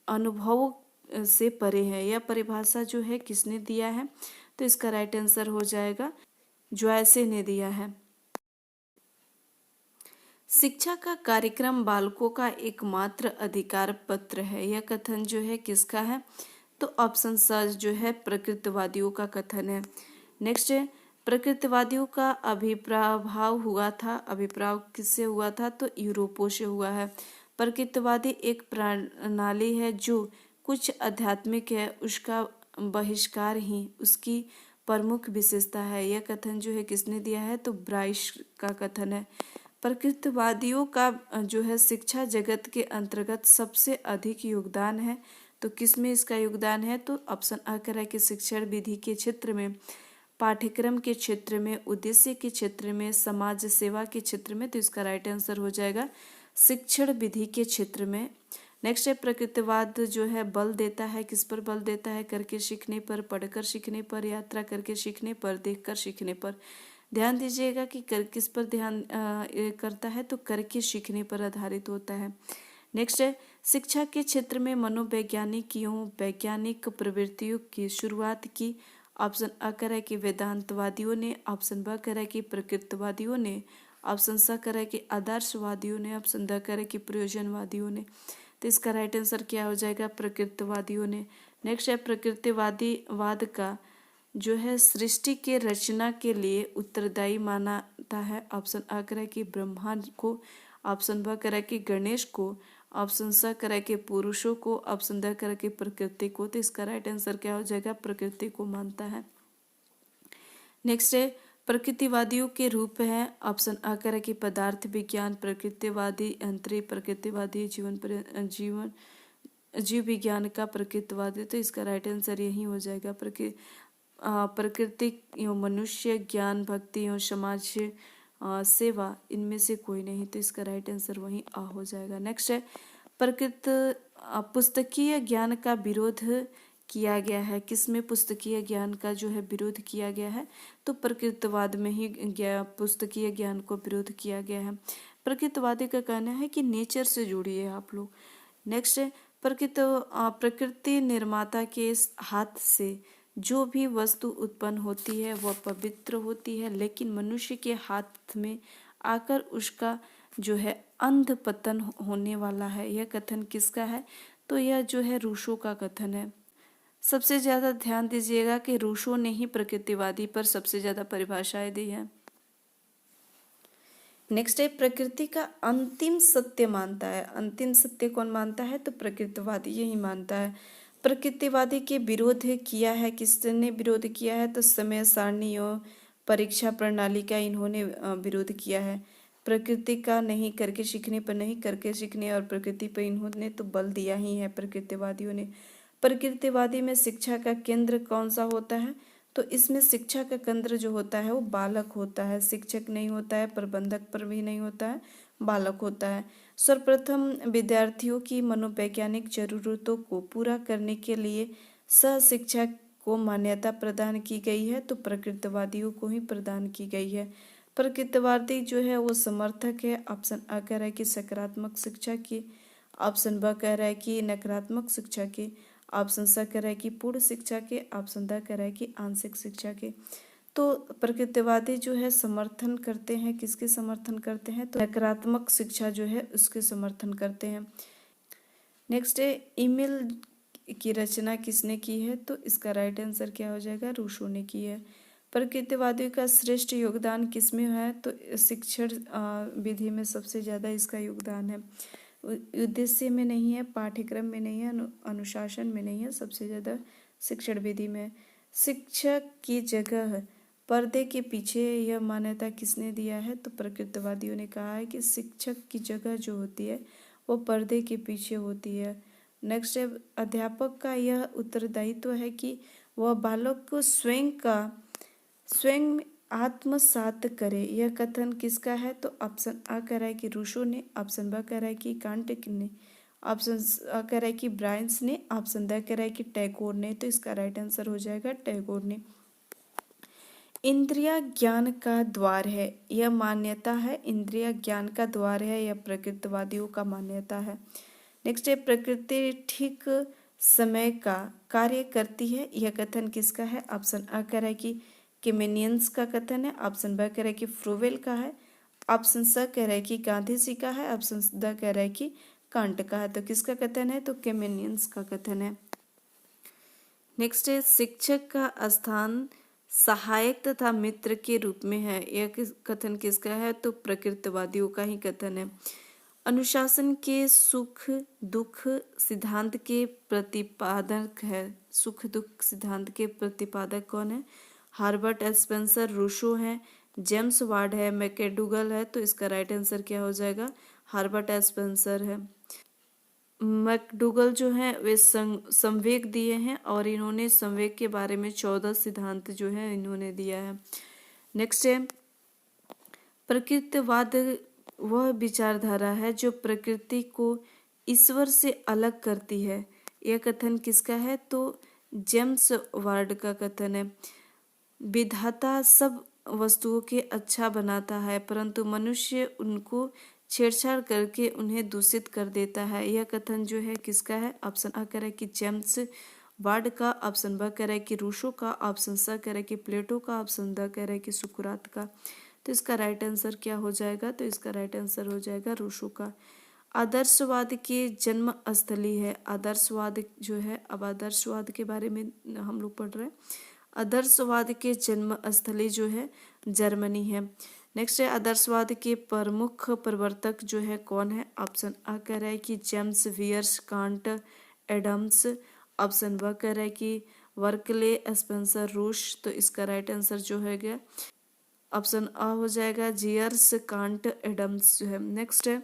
S1: अनुभव से परे है। यह परिभाषा जो है किसने दिया है? तो इसका राइट आंसर हो जाएगा जॉयसे ने दिया है। शिक्षा का कार्यक्रम बालकों का एकमात्र अधिकार पत्र है। यह कथन जो है किसका है? तो ऑप्शन स जो है प्रकृतवादियों का कथन है। नेक्स्ट है प्रकृतवादियों का अभिप्राव हुआ था। अभिप्राव किससे हुआ था? तो यूरोपों से हुआ है। प्रकृतवादी एक प्रणाली है जो कुछ आध्यात्मिक है, उसका बहिष्कार ही उसकी प्रमुख विशेषता है। यह कथन जो है किसने दिया है? तो ब्राइस का कथन है। प्रकृतवादियों का जो है शिक्षा जगत के अंतर्गत सबसे अधिक योगदान है। तो किस में इसका योगदान है? तो ऑप्शन अ कह रहा है कि शिक्षण विधि के क्षेत्र में, पाठ्यक्रम के क्षेत्र में, उद्देश्य के क्षेत्र में, समाज सेवा के क्षेत्र में। तो इसका राइट आंसर हो जाएगा शिक्षण विधि के क्षेत्र में। नेक्स्ट है प्रकृतिवाद जो है बल देता है, किस पर बल देता है? करके सीखने पर, पढ़कर सीखने पर, यात्रा करके सीखने पर, देखकर सीखने पर। ध्यान दीजिएगा कि कर किस पर ध्यान करता है, तो करके सीखने पर आधारित होता है। नेक्स्ट है, शिक्षा के क्षेत्र में मनोवैज्ञानिकों वैज्ञानिक प्रवृत्तियों की शुरुआत की। ऑप्शन अ करें कि वेदांतवादियों ने, ऑप्शन ब करें कि प्रकृतिवादियों ने, ऑप्शन स करें कि आदर्शवादियों ने, ऑप्शन द करें कि प्रयोजनवादियों ने। तो इसका राइट आंसर क्या हो जाएगा? प्रकृतिवादियों ने। नेक्स्ट है, प्रकृतिवाद का जो है सृष्टि के रचना के लिए उत्तरदायी मानता है। ऑप्शन अ करें कि ब्रह्मा को, ऑप्शन ब करें कि गणेश को, ऑप्शन स करें कि पुरुषों को, ऑप्शन द करें कि प्रकृति को। तो इसका राइट आंसर क्या हो जाएगा? प्रकृति को मानता है। नेक्स्ट है, प्रकृतिवादियों के रूप हैं। ऑप्शन अ करें कि पदार्थ विज्ञान, प्रकृतिवादी अंतरिक्ष, प्रकृतिवादी जीव विज्ञान का प्रकृतिवादी। तो इसका राइट आंसर यही हो जाएगा। प्रकृति एवं मनुष्य, ज्ञान, भक्ति एवं समाज सेवा, इनमें से कोई नहीं। तो इसका राइट आंसर वही आ हो जाएगा। नेक्स्ट है, पुस्तकीय ज्ञान का विरोध किया गया है। किसमें पुस्तकीय ज्ञान का जो है विरोध किया गया है? तो प्रकृतिवाद में ही पुस्तकीय ज्ञान को विरोध किया गया है। प्रकृतिवादी का कहना है कि नेचर से जुड़िए आप लोग। नेक्स्ट है, प्रकृति निर्माता के हाथ से जो भी वस्तु उत्पन्न होती है वह पवित्र होती है, लेकिन मनुष्य के हाथ में आकर उसका जो है अंध पतन होने वाला है। यह कथन किसका है? तो यह जो है रूसो का कथन है। सबसे ज्यादा ध्यान दीजिएगा कि रूसो ने ही प्रकृतिवादी पर सबसे ज्यादा परिभाषाएं दी है। नेक्स्ट है, प्रकृति का अंतिम सत्य मानता है। अंतिम सत्य कौन मानता है? तो प्रकृतिवादी यही मानता है। प्रकृतिवादी के विरोध किया है, किसने विरोध किया है? तो समय सारणी और परीक्षा प्रणाली का इन्होंने विरोध किया है। प्रकृति का नहीं, करके सीखने पर नहीं, करके सीखने और प्रकृति पर इन्होंने तो बल दिया ही है प्रकृतिवादियों ने। प्रकृतिवादी में शिक्षा का केंद्र कौन सा होता है? तो इसमें शिक्षा का केंद्र जो होता है वो बालक होता है, शिक्षक नहीं होता है, प्रबंधक पर भी नहीं होता है, बालक होता है। सर्वप्रथम विद्यार्थियों की मनोवैज्ञानिक जरूरतों को पूरा करने के लिए सहशिक्षा को मान्यता प्रदान की गई है, तो प्रकृतिवादियों को ही प्रदान की गई है। प्रकृतिवादी जो है वो समर्थक है। ऑप्शन अ कह रहा है कि सकारात्मक शिक्षा की, ऑप्शन ब कह रहा है कि नकारात्मक शिक्षा की, ऑप्शन स कह रहा है कि पूर्ण शिक्षा के, ऑप्शन द कह रहा है कि आंशिक शिक्षा के। तो प्रकृतिवादी जो है समर्थन करते हैं, किसके समर्थन करते हैं? तो नकारात्मक शिक्षा जो है उसके समर्थन करते हैं। नेक्स्ट है, ईमेल की रचना किसने की है? तो इसका राइट आंसर क्या हो जाएगा? रूसो ने की है। प्रकृतिवादियों का श्रेष्ठ योगदान किसमें है? तो शिक्षण विधि में सबसे ज़्यादा इसका योगदान है। उद्देश्य में नहीं है, पाठ्यक्रम में नहीं है, अनुशासन में नहीं है, सबसे ज़्यादा शिक्षण विधि में। शिक्षक की जगह पर्दे के पीछे, यह मान्यता किसने दिया है? तो प्रकृतिवादियों ने कहा है कि शिक्षक की जगह जो होती है वो पर्दे के पीछे होती है। नेक्स्ट है, अध्यापक का यह उत्तरदायित्व है कि वह बालक को स्वयं आत्मसात करे। यह कथन किसका है? तो ऑप्शन अ कह रहा है कि रूसो ने, ऑप्शन ब कह रहा है कि कांट ने, ऑप्शन अ कह रहा है कि ब्रायंस ने, ऑप्शन द कह रहा है कि टैगोर ने। तो इसका राइट आंसर हो जाएगा टैगोर ने। इंद्रिय ज्ञान का द्वार है, यह मान्यता है। इंद्रिय ज्ञान का द्वार है, यह प्रकृतिवादियों का मान्यता है। नेक्स्ट है, प्रकृति ठीक समय का कार्य करती है। यह कथन किसका है? ऑप्शन अ कह रहा है कि केमेनियंस का कथन है, ऑप्शन ब कह रहा है कि फ्रोवेल का है, ऑप्शन स कह रहा है कि गांधी जी का है, ऑप्शन द कह रहा है कि कांट का है। तो किसका कथन है? तो केमेनियंस का कथन है। नेक्स्ट है, शिक्षक का स्थान सहायक तथा मित्र के रूप में है। यह कथन किसका है? तो प्रकृतिवादियों का ही कथन है। अनुशासन के सुख दुख सिद्धांत के प्रतिपादक है। सुख दुख सिद्धांत के प्रतिपादक कौन है? हार्बर्ट स्पेंसर, रूसो है, जेम्स वार्ड है, मैकडूगल है। तो इसका राइट आंसर क्या हो जाएगा? हार्बर्ट स्पेंसर है। मैकडूगल जो है वे संवेग दिए हैं और इन्होंने संवेग के बारे में 14 सिद्धांत जो है इन्होंने दिया है। नेक्स्ट है, प्रकृतिवाद वह विचारधारा है जो प्रकृति को ईश्वर से अलग करती है। यह कथन किसका है? तो जेम्स वार्ड का कथन है। विधाता सब वस्तुओं के अच्छा बनाता है, परंतु मनुष्य उनको छेड़छाड़ करके उन्हें दूषित कर देता है। यह कथन जो है किसका है? ऑप्शन आ कह रहा है कि जेम्स वार्ड का, ऑप्शन ब कह रहा है कि रूसो का, ऑप्शन स कह रहा है कि प्लेटो का, ऑप्शन द कह रहा है कि सुकरात का। तो इसका राइट आंसर क्या हो जाएगा? तो इसका राइट आंसर हो जाएगा रूसो का। आदर्शवाद की जन्म स्थली है, आदर्शवाद जो है, अब आदर्शवाद के बारे में हम लोग पढ़ रहे हैं। आदर्शवाद के जन्म स्थली जो है जर्मनी है। नेक्स्ट है आदर्शवाद के प्रमुख प्रवर्तक जो है कौन है? ऑप्शन आ कह रहा है कि जेम्स वियर्स कांट एडम्स, ऑप्शन ब कह रहा है कि वर्कले स्पेंसर रूश। तो इसका राइट आंसर जो है गया ऑप्शन आ हो जाएगा जियर्स कांट एडम्स जो है। नेक्स्ट है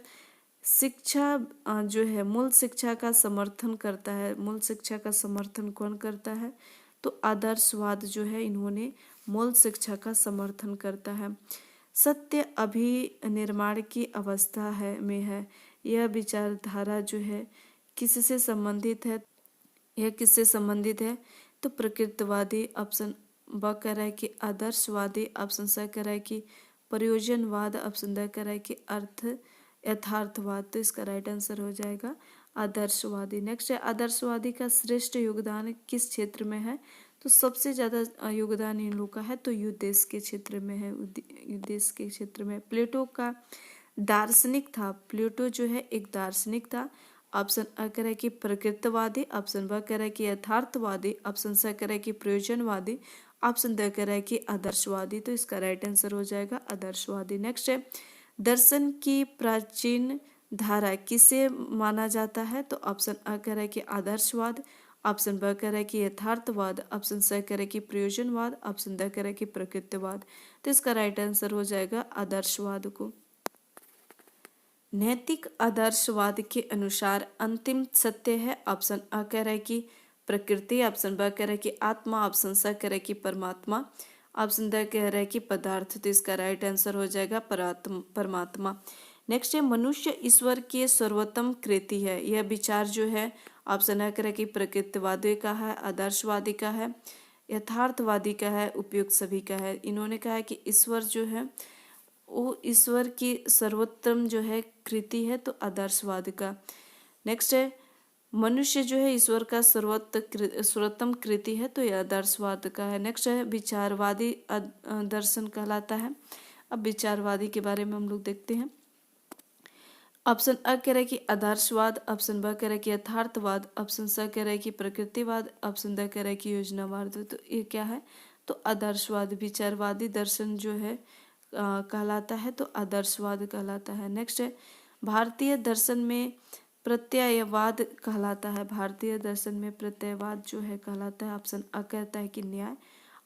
S1: शिक्षा जो है मूल शिक्षा का समर्थन करता है, मूल शिक्षा का समर्थन कौन करता है? तो आदर्शवाद जो है इन्होंने मूल शिक्षा का समर्थन करता है। सत्य अभिनिर्माण की अवस्था है में है, यह विचारधारा जो है किससे संबंधित है? यह किससे संबंधित है? तो प्रकृतिवादी, ऑप्शन ब कह रहा है कि आदर्शवादी, ऑप्शन स कह रहा है कि प्रयोजनवाद, ऑप्शन द कह रहा है कि यथार्थवाद। तो इसका राइट आंसर हो जाएगा आदर्शवादी। नेक्स्ट है आदर्शवादी का श्रेष्ठ योगदान किस क्षेत्र में है? तो सबसे ज्यादा योगदान इन लोग का है तो युदेश के क्षेत्र में है, युदेश के क्षेत्र में। प्लेटो का दार्शनिक था, प्लेटो जो है एक दार्शनिक था। ऑप्शन अ कह रहा है कि प्रकृतिवादी, ऑप्शन ब कह रहा है कि यथार्थवादी, ऑप्शन स कह रहा है कि प्रयोजनवादी, ऑप्शन द कह रहा है कि आदर्शवादी। तो इसका राइट आंसर हो जाएगा आदर्शवादी। नेक्स्ट है दर्शन की प्राचीन धारा किसे माना जाता है? तो ऑप्शन अ कह रहा है कि आदर्शवाद, ऑप्शन ब कह रहा है कि यथार्थवाद, ऑप्शन स कह रहा है कि प्रयोजनवाद, ऑप्शन द कह रहा है कि प्रकृतिवाद। तो इसका राइट आंसर हो जाएगा आदर्शवाद को। नैतिक आदर्शवाद के अनुसार अंतिम सत्य है, ऑप्शन अ कह रहा है कि प्रकृति, ऑप्शन ब कह रहा है कि आत्मा, ऑप्शन स कह रहा है कि परमात्मा, ऑप्शन द कह रहा है कि पदार्थ। तो इसका राइट आंसर हो जाएगा परमात्मा। नेक्स्ट है मनुष्य ईश्वर की सर्वोत्तम कृति है, यह विचार जो है ऑप्शन अ कह रहा है कि प्रकृतिवादी का है, आदर्शवादी का है, यथार्थवादी का है, उपयुक्त सभी का है। इन्होंने कहा है कि ईश्वर जो है वो ईश्वर की सर्वोत्तम जो है कृति है, तो आदर्शवाद का। नेक्स्ट है मनुष्य जो है ईश्वर का सर्वोत्तम कृति है, तो यह आदर्शवाद का है। नेक्स्ट है विचारवादी दर्शन कहलाता है। अब विचारवादी के बारे में हम लोग देखते हैं। ऑप्शन अ कह रहा है कि आदर्शवाद, ऑप्शन ब कह रहा है कि यथार्थवाद, ऑप्शन स कह रहा है कि प्रकृतिवाद, ऑप्शन द कह रहा है कि योजनावाद। तो ये क्या है? तो आदर्शवाद, विचारवादी दर्शन जो है कहलाता है, तो आदर्शवाद कहलाता है। नेक्स्ट है भारतीय दर्शन में प्रत्ययवाद कहलाता है, भारतीय दर्शन में प्रत्ययवाद जो है कहलाता है। ऑप्शन अ कहता है कि न्याय,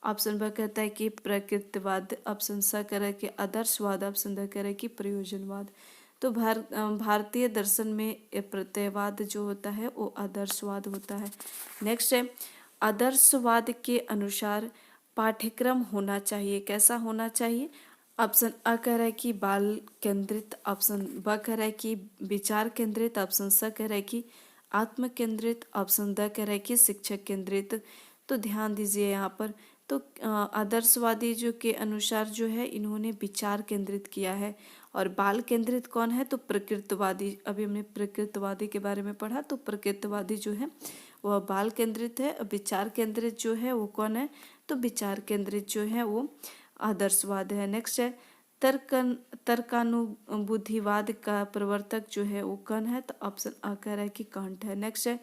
S1: ऑप्शन ब कहता है कि प्रकृतिवाद, ऑप्शन स कह रहा है कि आदर्शवाद, ऑप्शन द कह रहा है कि प्रयोजनवाद। तो भारतीय दर्शन में प्रत्ययवाद जो होता है वो आदर्शवाद होता है। नेक्स्ट है आदर्शवाद के अनुसार पाठ्यक्रम होना चाहिए, कैसा होना चाहिए? ऑप्शन अ कह रहा है कि बाल केंद्रित, ऑप्शन ब कह रहा है कि विचार केंद्रित, ऑप्शन स कह रहा है कि आत्म केंद्रित, ऑप्शन द कह रहा है कि शिक्षक केंद्रित। तो ध्यान दीजिए यहाँ पर, तो आदर्शवादी जो के अनुसार जो है इन्होंने विचार केंद्रित किया है, और बाल केंद्रित कौन है? तो प्रकृतिवादी। अभी हमने प्रकृतिवादी के बारे में पढ़ा, तो प्रकृतिवादी जो है वह बाल केंद्रित है, विचार केंद्रित जो है वो कौन है? तो विचार केंद्रित जो है वो आदर्शवाद है। नेक्स्ट है तर्कानुबुद्धिवाद का प्रवर्तक जो है वो कौन है? तो ऑप्शन अ कह रहा है कि कांट है। नेक्स्ट है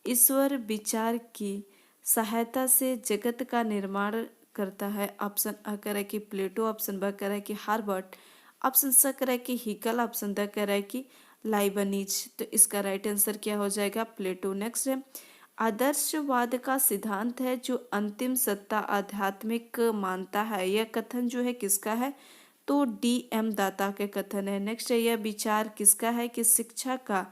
S1: ईश्वर विचार की सहायता से जगत का निर्माण करता है, ऑप्शन अ कह रहा है कि प्लेटो, ऑप्शन ब कह रहा है कि हार्बर्ट, ऑप्शन स कह रहा है कि हिकल, ऑप्शन द कह रहा है कि लाइबनिज। तो इसका राइट आंसर क्या हो जाएगा? प्लेटो। नेक्स्ट है आदर्शवाद का सिद्धांत है जो अंतिम सत्ता आध्यात्मिक मानता है, यह कथन जो है किसका है? तो DM दाता के कथन है। नेक्स्ट है यह विचार किसका है? कि शिक्षा का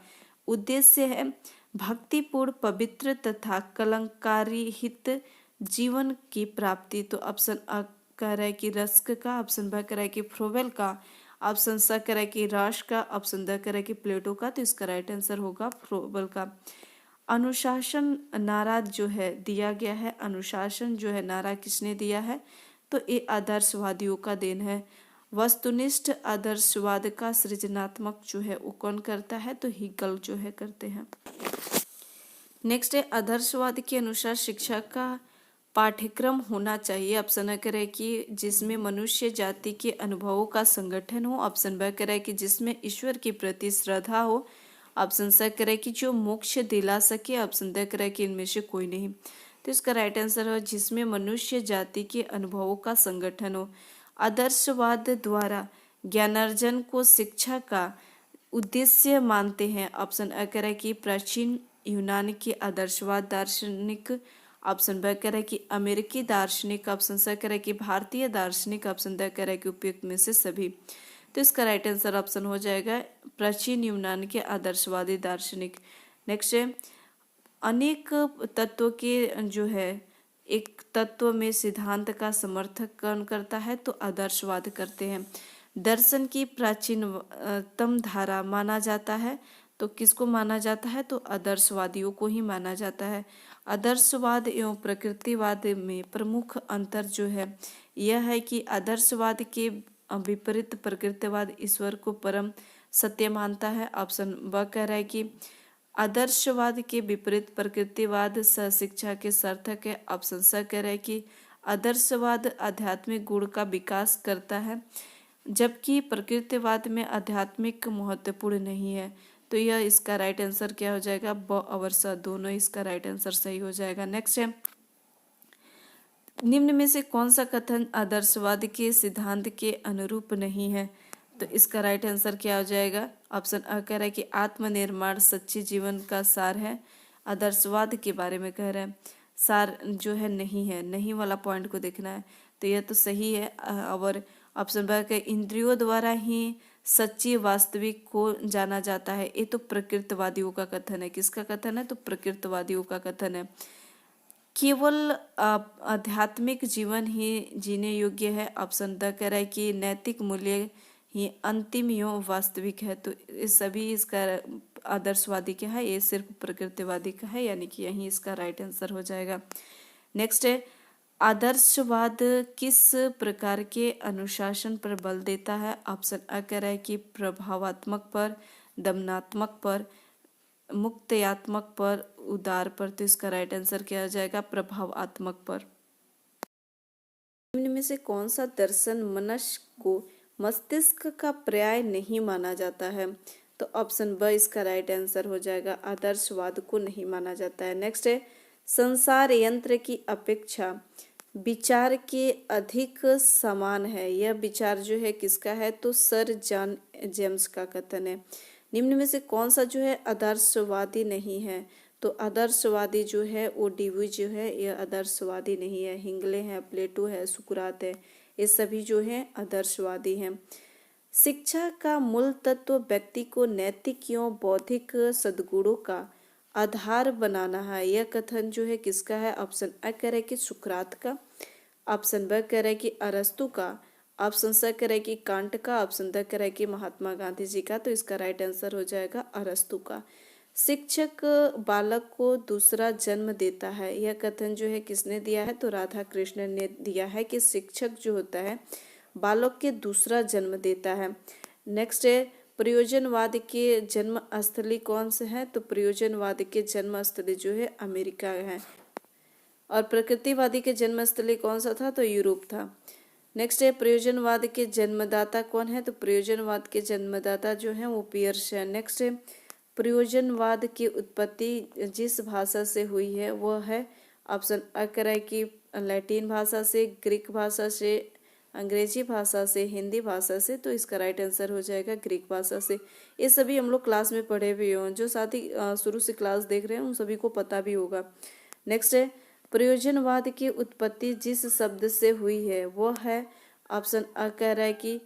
S1: उद्देश्य है भक्तिपूर्ण, पवित्र तथा कलंकारिहित जीवन की प्राप्ति। तो ऑप्शन अ कह रहा है कि रस्क का, ऑप्शन ब कह रहा है कि फ्रोवेल का, ऑप्शन स कह रहा है कि राश का, ऑप्शन द कह रहा है कि प्लेटो का। तो इसका राइट आंसर होगा फ्रोवेल का। अनुशासन नारा जो है दिया गया है, अनुशासन जो है नारा किसने दिया है? तो ये आदर्शवादियों का देन है। वस्तुनिष्ठ आदर्शवाद का सृजनात्मक जो है वो कौन करता है, तो हिगल जो है करते हैं। नेक्स्ट है आदर्शवाद के अनुसार शिक्षा का पाठ्यक्रम होना चाहिए। ऑप्शन ए करें कि जिसमें मनुष्य जाति के अनुभवों का संगठन हो। ऑप्शन बी करें कि जिसमें ईश्वर के प्रति श्रद्धा हो। ऑप्शन सी करें कि जो मोक्ष दिला सके। ऑप्शन डी करें कि इनमें से कोई नहीं। तो इसका राइट आंसर है जिसमें मनुष्य जाति के अनुभवों का संगठन हो। आदर्शवाद द्वारा ज्ञानार्जन को शिक्षा का उद्देश्य मानते हैं। ऑप्शन ए करें कि प्राचीन यूनान के आदर्शवाद दार्शनिक। ऑप्शन ब करें कि अमेरिकी दार्शनिक। ऑप्शन सी करें कि भारतीय दार्शनिक। ऑप्शन द करें कि उपयुक्त में से सभी। तो इसका राइट आंसर ऑप्शन हो जाएगा प्राचीन यूनान के आदर्शवादी दार्शनिक। नेक्स्ट है अनेक तत्व के जो है एक तत्व में सिद्धांत का समर्थन करता है, तो आदर्शवाद करते हैं। दर्शन की प्राचीनतम धारा माना जाता है, तो किसको माना जाता है, तो आदर्शवादियों को ही माना जाता है। आदर्शवाद एवं प्रकृतिवाद में प्रमुख अंतर जो है यह है कि आदर्शवाद के विपरीत प्रकृतिवाद ईश्वर को परम सत्य मानता है। ऑप्शन ब कह रहा है कि आदर्शवाद के विपरीत प्रकृतिवाद शिक्षा के सार्थक है। ऑप्शन स कह रहा है कि आदर्शवाद आध्यात्मिक गुण का विकास करता है, जबकि प्रकृतिवाद में आध्यात्मिक महत्वपूर्ण नहीं है। तो यह इसका राइट आंसर क्या हो जाएगा, ब और स दोनों इसका राइट आंसर सही हो जाएगा। नेक्स्ट है निम्न में से कौन सा कथन आदर्शवाद के सिद्धांत के अनुरूप नहीं है, तो इसका राइट आंसर क्या हो जाएगा। ऑप्शन अ कह रहा है कि आत्मनिर्माण सच्चे जीवन का सार है। आदर्शवाद के बारे में कह रहा है, सार जो है नहीं है, नहीं वाला पॉइंट को देखना है, तो यह तो सही है। और ऑप्शन ब के इंद्रियों द्वारा ही सच्ची वास्तविक को जाना जाता है, ये तो प्रकृतवादियों का कथन है। किसका कथन है, तो प्रकृतवादियों का कथन है। केवल आध्यात्मिक जीवन ही जीने योग्य है। ऑप्शन द कह रहा है कि नैतिक मूल्य ही अंतिम एवं वास्तविक है, तो इस सभी इसका आदर्शवादी क्या है, ये सिर्फ प्रकृतिवादी का है, यानी कि यही इसका राइट आंसर हो जाएगा। नेक्स्ट है आदर्शवाद किस प्रकार के अनुशासन पर बल देता है। ऑप्शन अ कह रहा है कि प्रभावात्मक पर, दमनात्मक पर, मुक्तयात्मक पर, उदार पर। तो इसका राइट आंसर क्या हो जाएगा, प्रभावात्मक पर। निम्न में से कौन सा दर्शन मनुष्य को मस्तिष्क का पर्याय नहीं माना जाता है, तो ऑप्शन ब इसका राइट आंसर हो जाएगा, आदर्शवाद को नहीं माना जाता है। नेक्स्ट है संसार यंत्र की अपेक्षा विचार के अधिक समान है। यह विचार जो है किसका है, तो सर जॉन जेम्स का कथन है। निम्न में से कौन सा जो है आदर्शवादी नहीं है, तो आदर्शवादी जो है वो डिवी जो है यह आदर्शवादी नहीं है। हिंगले है, प्लेटो है, सुकरात है, ये सभी जो है आदर्शवादी हैं। शिक्षा का मूल तत्व व्यक्ति को नैतिक एवं बौद्धिक सद्गुणों का आधार बनाना है। यह कथन जो है किसका है, ऑप्शन अ कह रहा है कि सुकरात का। ऑप्शन ब कह रहा है कि अरस्तु का। ऑप्शन स कह रहा है कि कांट का। ऑप्शन द कह रहा है कि महात्मा गांधी जी का। तो इसका राइट आंसर हो जाएगा अरस्तु का। शिक्षक बालक को दूसरा जन्म देता है, यह कथन जो है किसने दिया है, तो राधा कृष्ण ने दिया है कि शिक्षक जो होता है बालक के दूसरा जन्म देता है। नेक्स्ट है प्रयोजनवाद के जन्म स्थली कौन से है, तो प्रयोजनवाद के जन्म स्थली जो है अमेरिका है, और प्रकृतिवादी के जन्मस्थली कौन सा था, तो यूरोप था। नेक्स्ट है प्रयोजनवाद के जन्मदाता कौन है, तो प्रयोजनवाद के जन्मदाता जो है वो पियर्स है। नेक्स्ट है प्रयोजनवाद की उत्पत्ति जिस भाषा से हुई है वह है, ऑप्शन अ कह रहा है कि लैटिन भाषा से, ग्रीक भाषा से, अंग्रेजी भाषा से, हिंदी भाषा से। तो इसका राइट आंसर हो जाएगा ग्रीक भाषा से। ये सभी हम लोग क्लास में पढ़े हुए हों, जो साथ ही शुरू से क्लास देख रहे हैं उन सभी को पता भी होगा। नेक्स्ट है प्रयोजनवाद की उत्पत्ति जिस शब्द से हुई है वह है, ऑप्शन अ कह रहा है कि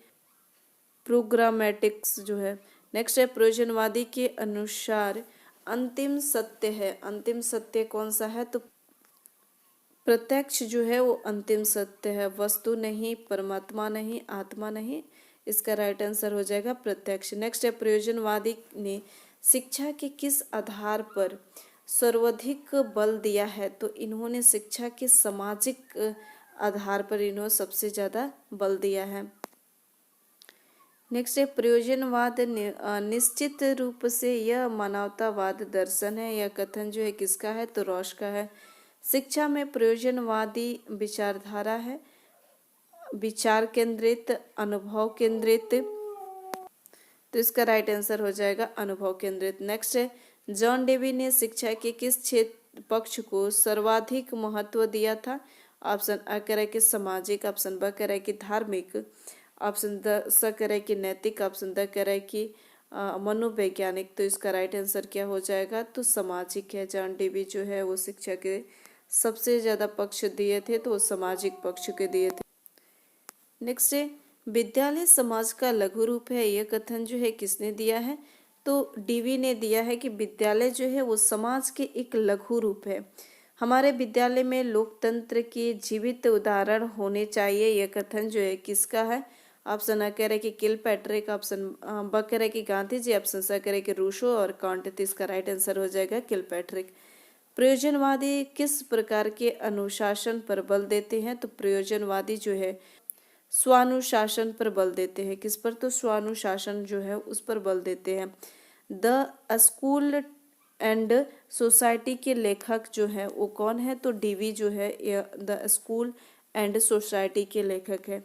S1: प्रोग्रामेटिक्स जो है। नेक्स्ट है प्रयोजनवादी के अनुसार अंतिम सत्य है, अंतिम सत्य कौन सा है, तो प्रत्यक्ष जो है वो अंतिम सत्य है, वस्तु नहीं, परमात्मा नहीं, आत्मा नहीं। इसका राइट आंसर हो जाएगा प्रत्यक्ष। नेक्स्ट है प्रयोजनवादी ने शिक्षा के किस आधार पर सर्वाधिक बल दिया है, तो इन्होंने शिक्षा के सामाजिक आधार पर इन्होंने सबसे ज़्यादा बल दिया है। नेक्स्ट है प्रयोजनवाद निश्चित रूप से यह मानवतावाद दर्शन है। यह कथन जो है किसका है, तो रॉश का है। शिक्षा में प्रयोजनवादी विचारधारा है, विचार केंद्रित, अनुभव केंद्रित, तो इसका राइट आंसर हो जाएगा अनुभव केंद्रित। नेक्स्ट है जॉन डेवी ने शिक्षा के किस क्षेत्र पक्ष को सर्वाधिक महत्व दिया था। ऑप्शन अ करे कि सामाजिक, ऑप्शन ब करे कि धार्मिक, ऑप्शन द स करे कि नैतिक, ऑप्शन द करे कि मनोवैज्ञानिक। तो इसका राइट आंसर क्या हो जाएगा, तो सामाजिक है। जॉन डेवी जो है वो शिक्षा के सबसे ज्यादा पक्ष दिए थे, तो वो सामाजिक पक्ष के दिए थे। नेक्स्ट है विद्यालय समाज का लघु रूप है। यह कथन जो है किसने दिया है, तो डीवी ने दिया है कि विद्यालय जो है वो समाज के एक लघु रूप है। हमारे विद्यालय में लोकतंत्र के जीवित उदाहरण होने चाहिए। यह कथन जो है किसका है, ऑप्शन अ कह रहे कि किलपैट्रिक, ऑप्शन ब कह रहे कि गांधी जी, ऑप्शन स कह रहे कि रूसो और कांट। तो इसका राइट आंसर हो जाएगा किलपैट्रिक। प्रयोजनवादी किस प्रकार के अनुशासन पर बल देते हैं, तो प्रयोजनवादी जो है स्वानुशासन पर बल देते हैं। किस पर, तो स्वानुशासन जो है उस पर बल देते हैं। द स्कूल एंड सोसाइटी के लेखक जो है वो कौन है, तो डीवी जो है द स्कूल एंड सोसाइटी के लेखक है।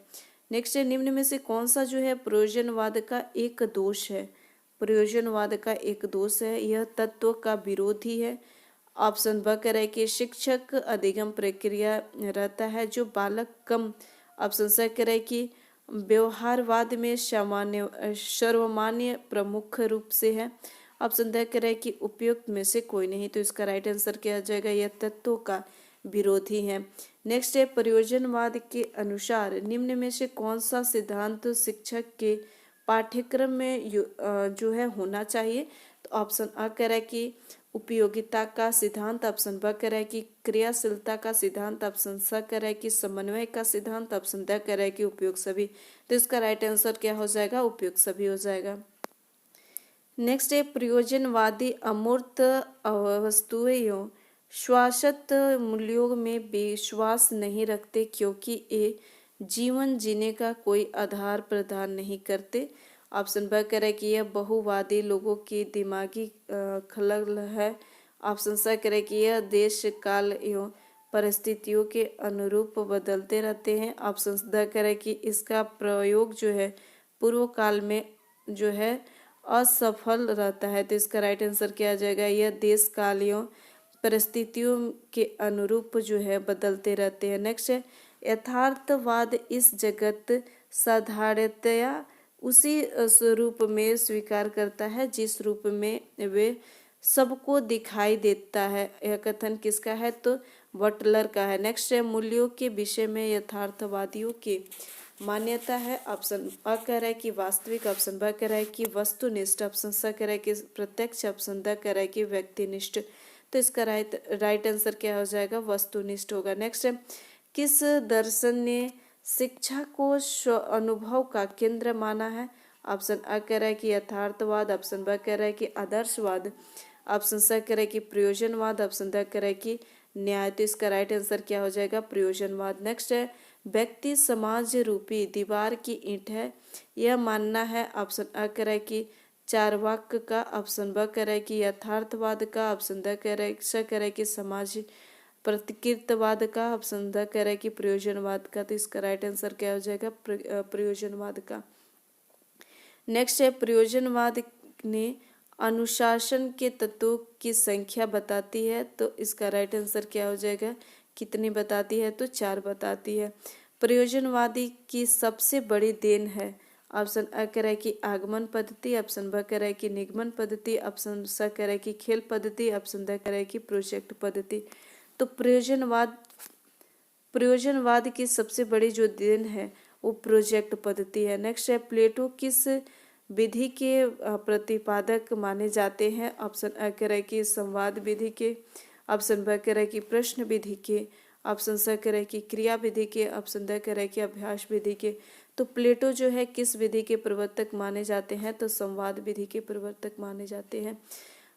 S1: नेक्स्ट है निम्न में से कौन सा जो है प्रयोजनवाद का एक दोष है। प्रयोजनवाद का एक दोष है, यह तत्व का विरोधी है। ऑप्शन ब कह रहे कि शिक्षक अधिगम प्रक्रिया रहता है जो बालक कम, ऑप्शन स कह रहे कि व्यवहारवाद में सामान्य सर्वमान्य प्रमुख रूप से है, ऑप्शन द कह रहे कि उपयुक्त में से कोई नहीं। तो इसका राइट आंसर क्या आ जाएगा, यह तत्वों का विरोधी है। नेक्स्ट है प्रयोजनवाद के अनुसार निम्न में से कौन सा सिद्धांत शिक्षक के पाठ्यक्रम में जो है होना चाहिए, तो ऑप्शन अ कह रहा है कि उपयोगिता का सिद्धांत, ऑप्शन ब कह रहा है कि क्रियाशीलता का सिद्धांत, ऑप्शन स कह रहा है कि समन्वय का सिद्धांत, ऑप्शन द कह रहा है कि उपयोग सभी। तो इसका राइट आंसर क्या हो जाएगा, उपयोग सभी हो जाएगा। नेक्स्ट है प्रयोजनवादी अमूर्त वस्तुएं शाश्वत मूल्यों में विश्वास नहीं रखते क्योंकि ये जीवन जीने का कोई आधार प्रदान नहीं करते। ऑप्शन ब कह रहा है कि यह बहुवादी लोगों की दिमागी खलल है, ऑप्शन स कह रहा है कि यह देश काल एवं परिस्थितियों के अनुरूप बदलते रहते हैं, ऑप्शन द कह रहा है कि इसका प्रयोग जो है पूर्व काल में जो है असफल रहता है। तो इसका राइट आंसर क्या आ जाएगा, यह देश काल एवं परिस्थितियों के अनुरूप जो है बदलते रहते हैं। नेक्स्ट है यथार्थवाद इस जगत साधारणतया उसी स्वरूप में स्वीकार करता है जिस रूप में वे सबको दिखाई देता है। यह कथन किसका है, तो बटलर का है। नेक्स्ट है मूल्यों के विषय में यथार्थवादियों की मान्यता है। ऑप्शन अ कह रहा है कि वास्तविक, ऑप्शन ब कह रहा है कि वस्तुनिष्ठ, ऑप्शन स कह रहा है कि प्रत्यक्ष, ऑप्शन द कह रहा है कि व्यक्तिनिष्ठ। तो इसका राइट आंसर क्या हो जाएगा, वस्तुनिष्ठ होगा। नेक्स्ट है किस दर्शन ने शिक्षा को अनुभव का केंद्र माना है। ऑप्शन अ कह रहा है कि यथार्थवाद, ऑप्शन ब कह रहा है कि आदर्शवाद, ऑप्शन स कह रहा है कि प्रयोजनवाद, ऑप्शन द कह रहा है कि न्याय। तो इसका राइट आंसर क्या हो जाएगा, प्रयोजनवाद। नेक्स्ट है व्यक्ति समाज रूपी दीवार की ईंट है, यह मानना है। ऑप्शन अ कह रहा है कि चारवाक का, ऑप्शन ब कह रहा है कि यथार्थवाद का, ऑप्शन द कह रहा है स कह रहा है कि समाज प्रतिकृतवाद का, ऑप्शन द कह रहा है कि प्रयोजनवाद का। तो इसका राइट आंसर क्या हो जाएगा, प्रयोजनवाद का। नेक्स्ट है प्रयोजनवाद ने अनुशासन के तत्वों की संख्या बताती है, तो इसका राइट आंसर क्या हो जाएगा, कितनी बताती है, तो 4 बताती है। प्रयोजनवादी की सबसे बड़ी देन है। ऑप्शन अ कह रहा है कि आगमन पद्धति, ऑप्शन ब कह रहा है कि निगमन पद्धति, ऑप्शन स कह रहा है कि खेल पद्धति, ऑप्शन द कह रहा है कि प्रोजेक्ट पद्धति। तो प्रयोजनवाद की सबसे बड़ी जो देन है वो प्रोजेक्ट पद्धति है। नेक्स्ट है प्लेटो किस विधि के प्रतिपादक माने जाते हैं। ऑप्शन अ कह रहा है कि संवाद विधि के, ऑप्शन ब कह रहा है कि प्रश्न विधि के, ऑप्शन स कह रहा है कि क्रिया विधि के, ऑप्शन द कह रहा है कि अभ्यास विधि के। तो प्लेटो जो है किस विधि के प्रवर्तक माने जाते हैं, तो संवाद विधि के प्रवर्तक माने जाते हैं।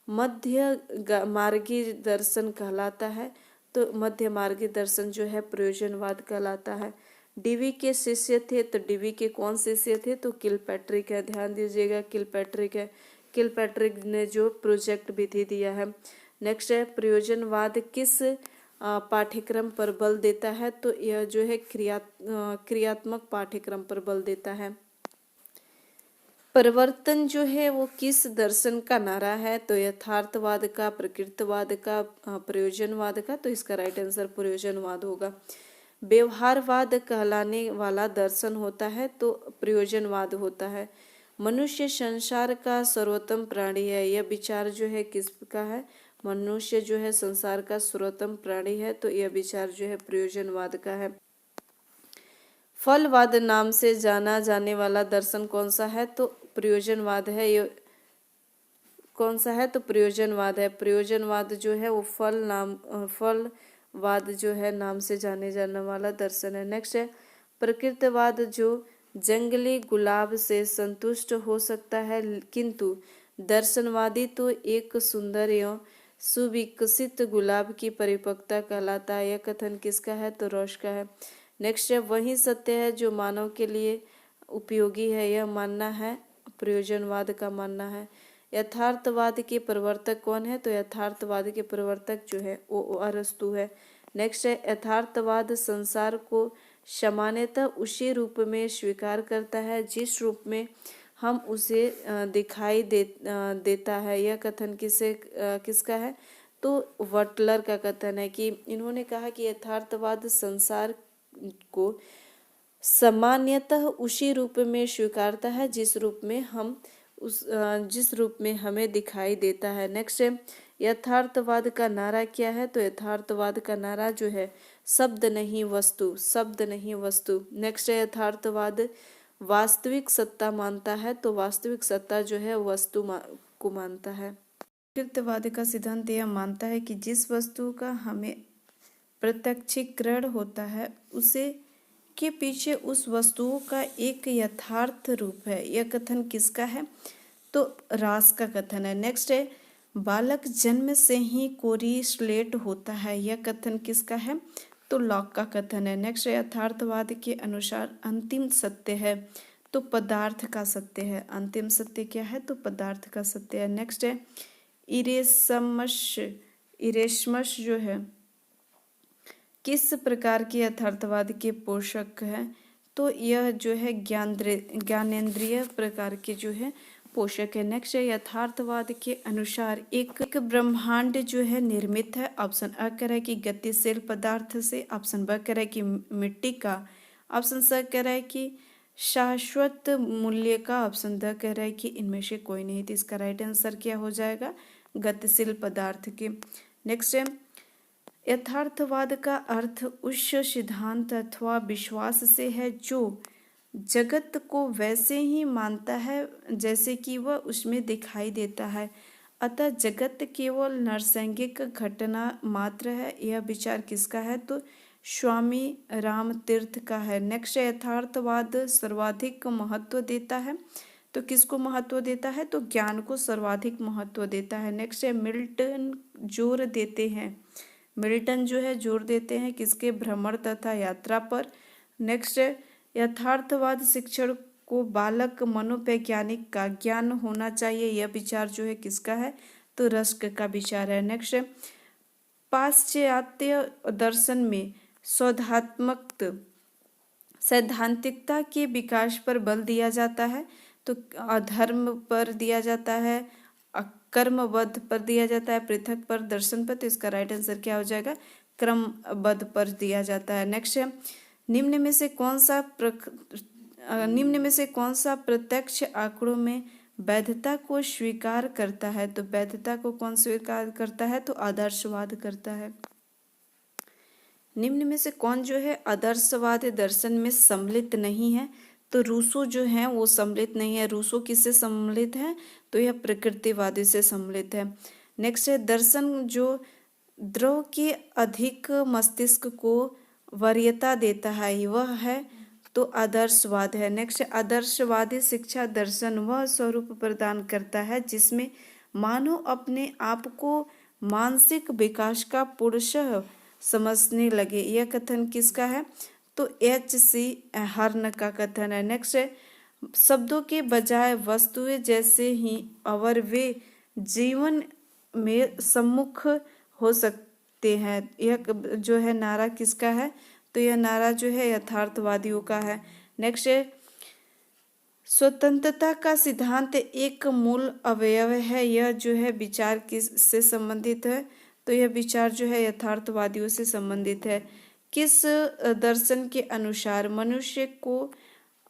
S1: मध्य मार्गी दर्शन कहलाता है, तो मध्य मार्गी दर्शन जो है प्रयोजनवाद कहलाता है। डीवी के शिष्य थे, तो डीवी के कौन शिष्य थे, तो किलपैट्रिक है। ध्यान दीजिएगा, किलपैट्रिक है। किलपैट्रिक ने जो प्रोजेक्ट विधि दिया है। नेक्स्ट है प्रयोजनवाद किस पाठ्यक्रम पर बल देता है, तो यह जो है क्रियात्मक पाठ्यक्रम पर बल देता है। परिवर्तन जो है वो किस दर्शन का नारा है, तो यथार्थवाद का, प्रकृतिवाद का, प्रयोजनवाद का, तो इसका राइट आंसर प्रयोजनवाद होगा। व्यवहारवाद कहलाने वाला दर्शन होता है, तो प्रयोजनवाद होता है। मनुष्य संसार का सर्वोत्तम प्राणी है, यह विचार जो है किसका है, मनुष्य जो है संसार का सर्वोत्तम प्राणी है, तो यह विचार जो है प्रयोजनवाद का है। फलवाद नाम से जाना जाने वाला दर्शन कौन सा है, तो प्रयोजनवाद है। ये कौन सा है, तो प्रयोजनवाद है। प्रयोजनवाद जो है वो फलवाद जो है नाम से जाने जाने वाला दर्शन है। नेक्स्ट है प्रकृतिवाद, जो जंगली गुलाब से संतुष्ट हो सकता है, किंतु दर्शनवादी तो एक सुंदर एवं सुविकसित गुलाब की परिपक्वता कहलाता है। यह कथन किसका है, तो रॉश का है। नेक्स्ट है वही सत्य है जो मानव के लिए उपयोगी है, यह मानना है प्रयोजनवाद का मानना है। यथार्थवाद के प्रवर्तक कौन है, तो यथार्थवाद के प्रवर्तक जो है वो अरस्तु है। नेक्स्ट है यथार्थवाद संसार को सामान्यतः उसी रूप में स्वीकार करता है जिस रूप में हम उसे दिखाई देता है। यह कथन किसका है, तो वटलर का कथन है कि इन्होंने कहा कि यथार्थवाद संसार को सामान्यतः उसी रूप में स्वीकारता है जिस रूप में हमें दिखाई देता है। नेक्स्ट है यथार्थवाद का नारा क्या है, तो यथार्थवाद का नारा जो है शब्द नहीं वस्तु, शब्द नहीं वस्तु। नेक्स्ट है यथार्थवाद वास्तविक सत्ता मानता है, तो वास्तविक सत्ता जो है वस्तु को मानता है। प्रकृतिवाद का सिद्धांत यह मानता है कि जिस वस्तु का हमें प्रत्यक्षीकरण होता है उसे के पीछे उस वस्तुओं का एक यथार्थ रूप है। यह कथन किसका है, तो रास का कथन है। नेक्स्ट है बालक जन्म से ही कोरी स्लेट होता है, यह कथन किसका है, तो लॉक का कथन है। नेक्स्ट है यथार्थवाद के अनुसार अंतिम सत्य है, तो पदार्थ का सत्य है। अंतिम सत्य क्या है, तो पदार्थ का सत्य है। नेक्स्ट है इरेस्मस जो है किस प्रकार के यथार्थवाद के पोषक है, तो यह जो है ज्ञानेंद्रिय प्रकार के जो है पोषक है। नेक्स्ट है यथार्थवाद के अनुसार एक ब्रह्मांड जो है निर्मित है। ऑप्शन अ कह रहा है कि गतिशील पदार्थ से, ऑप्शन ब कह रहा है कि मिट्टी का, ऑप्शन स कह रहा है कि शाश्वत मूल्य का, ऑप्शन द कह रहा है कि इनमें से कोई नहीं। तो इसका राइट आंसर क्या हो जाएगा, गतिशील पदार्थ के। नेक्स्ट है यथार्थवाद का अर्थ उस सिद्धांत अथवा विश्वास से है जो जगत को वैसे ही मानता है जैसे कि वह उसमें दिखाई देता है, अतः जगत केवल नैसर्गिक घटना मात्र है। यह विचार किसका है, तो स्वामी रामतीर्थ का है। नेक्स्ट यथार्थवाद सर्वाधिक महत्व देता है, तो किसको महत्व देता है, तो ज्ञान को सर्वाधिक महत्व देता है। नेक्स्ट है मिल्टन जोर देते हैं, मिल्टन जो है जोर देते हैं किसके, भ्रमण तथा यात्रा पर। नेक्स्ट है यथार्थवाद शिक्षण को बालक मनोवैज्ञानिक का ज्ञान होना चाहिए, यह विचार जो है किसका है, तो रस्क का विचार है। नेक्स्ट है पाश्चात्य दर्शन में सैद्धांतिकता के विकास पर बल दिया जाता है, तो अधर्म पर दिया जाता है, कर्मबद्ध पर दिया जाता है, पृथक पर, दर्शन पर। तो इसका राइट आंसर क्या हो जाएगा, क्रमबद्ध पर दिया जाता है। नेक्स्ट है निम्न में से कौन सा प्रत्यक्ष आंकड़ों में वैधता को स्वीकार करता है, तो वैधता को कौन स्वीकार करता है, तो आदर्शवाद करता है। निम्न में से कौन जो है आदर्शवाद दर्शन में सम्मिलित नहीं है, तो रूसो जो है वो सम्मिलित नहीं है। रूसो किससे सम्मिलित है, तो यह प्रकृतिवादी से सम्मिलित है। नेक्स्ट है दर्शन जो द्रव के अधिक मस्तिष्क को वरीयता देता है, वह है तो आदर्शवाद है। नेक्स्ट आदर्शवादी शिक्षा दर्शन वह स्वरूप प्रदान करता है जिसमें मानव अपने आप को मानसिक विकास का पूर्णतः समझने लगे। यह कथन किसका है? तो H.C. हर्न का कथन है। नेक्स्ट है, शब्दों के बजाय वस्तुएं जैसे ही और वे जीवन में सम्मुख हो सकते हैं। यह जो है नारा किसका है? तो यह नारा जो है यथार्थवादियों का है। नेक्स्ट है, स्वतंत्रता का सिद्धांत एक मूल अवयव है। यह जो है विचार किस से संबंधित है? तो यह विचार जो है यथार्थवादियों से संबंधित है। किस दर्शन के अनुसार मनुष्य को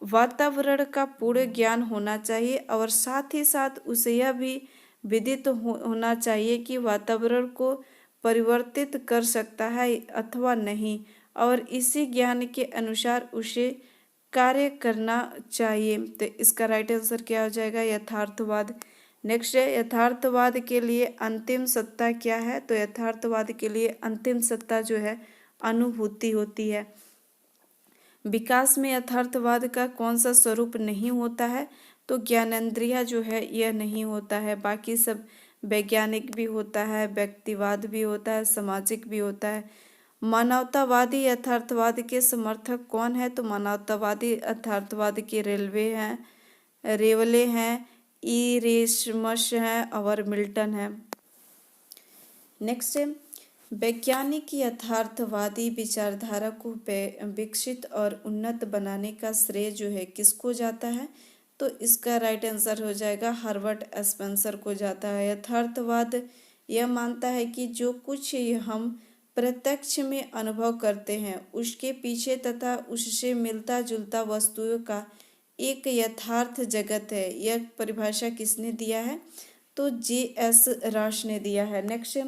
S1: वातावरण का पूर्ण ज्ञान होना चाहिए और साथ ही साथ उसे यह भी विदित होना चाहिए कि वातावरण को परिवर्तित कर सकता है अथवा नहीं, और इसी ज्ञान के अनुसार उसे कार्य करना चाहिए। तो इसका राइट आंसर क्या हो जाएगा? यथार्थवाद। नेक्स्ट है, यथार्थवाद के लिए अंतिम सत्ता क्या है? तो यथार्थवाद के लिए अंतिम सत्ता जो है अनुभूति होती है। विकास में यथार्थवाद का कौन सा स्वरूप नहीं होता है? तो ज्ञानेंद्रिय जो है यह नहीं होता है। बाकी सब वैज्ञानिक भी होता है, व्यक्तिवाद भी होता है, सामाजिक भी होता है। मानवतावादी यथार्थवाद के समर्थक कौन है? तो मानवतावादी यथार्थवाद के रेवले हैं, इरेस्मस हैं और मिल्टन है। नेक्स्ट है, वैज्ञानिक यथार्थवादी विचारधारा को विकसित और उन्नत बनाने का श्रेय जो है किसको जाता है? तो इसका राइट आंसर हो जाएगा हर्बर्ट स्पेंसर को जाता है। यथार्थवाद यह मानता है कि जो कुछ हम प्रत्यक्ष में अनुभव करते हैं उसके पीछे तथा उससे मिलता जुलता वस्तुओं का एक यथार्थ जगत है। यह परिभाषा किसने दिया है? तो J.S. राश ने दिया है। नेक्स्ट,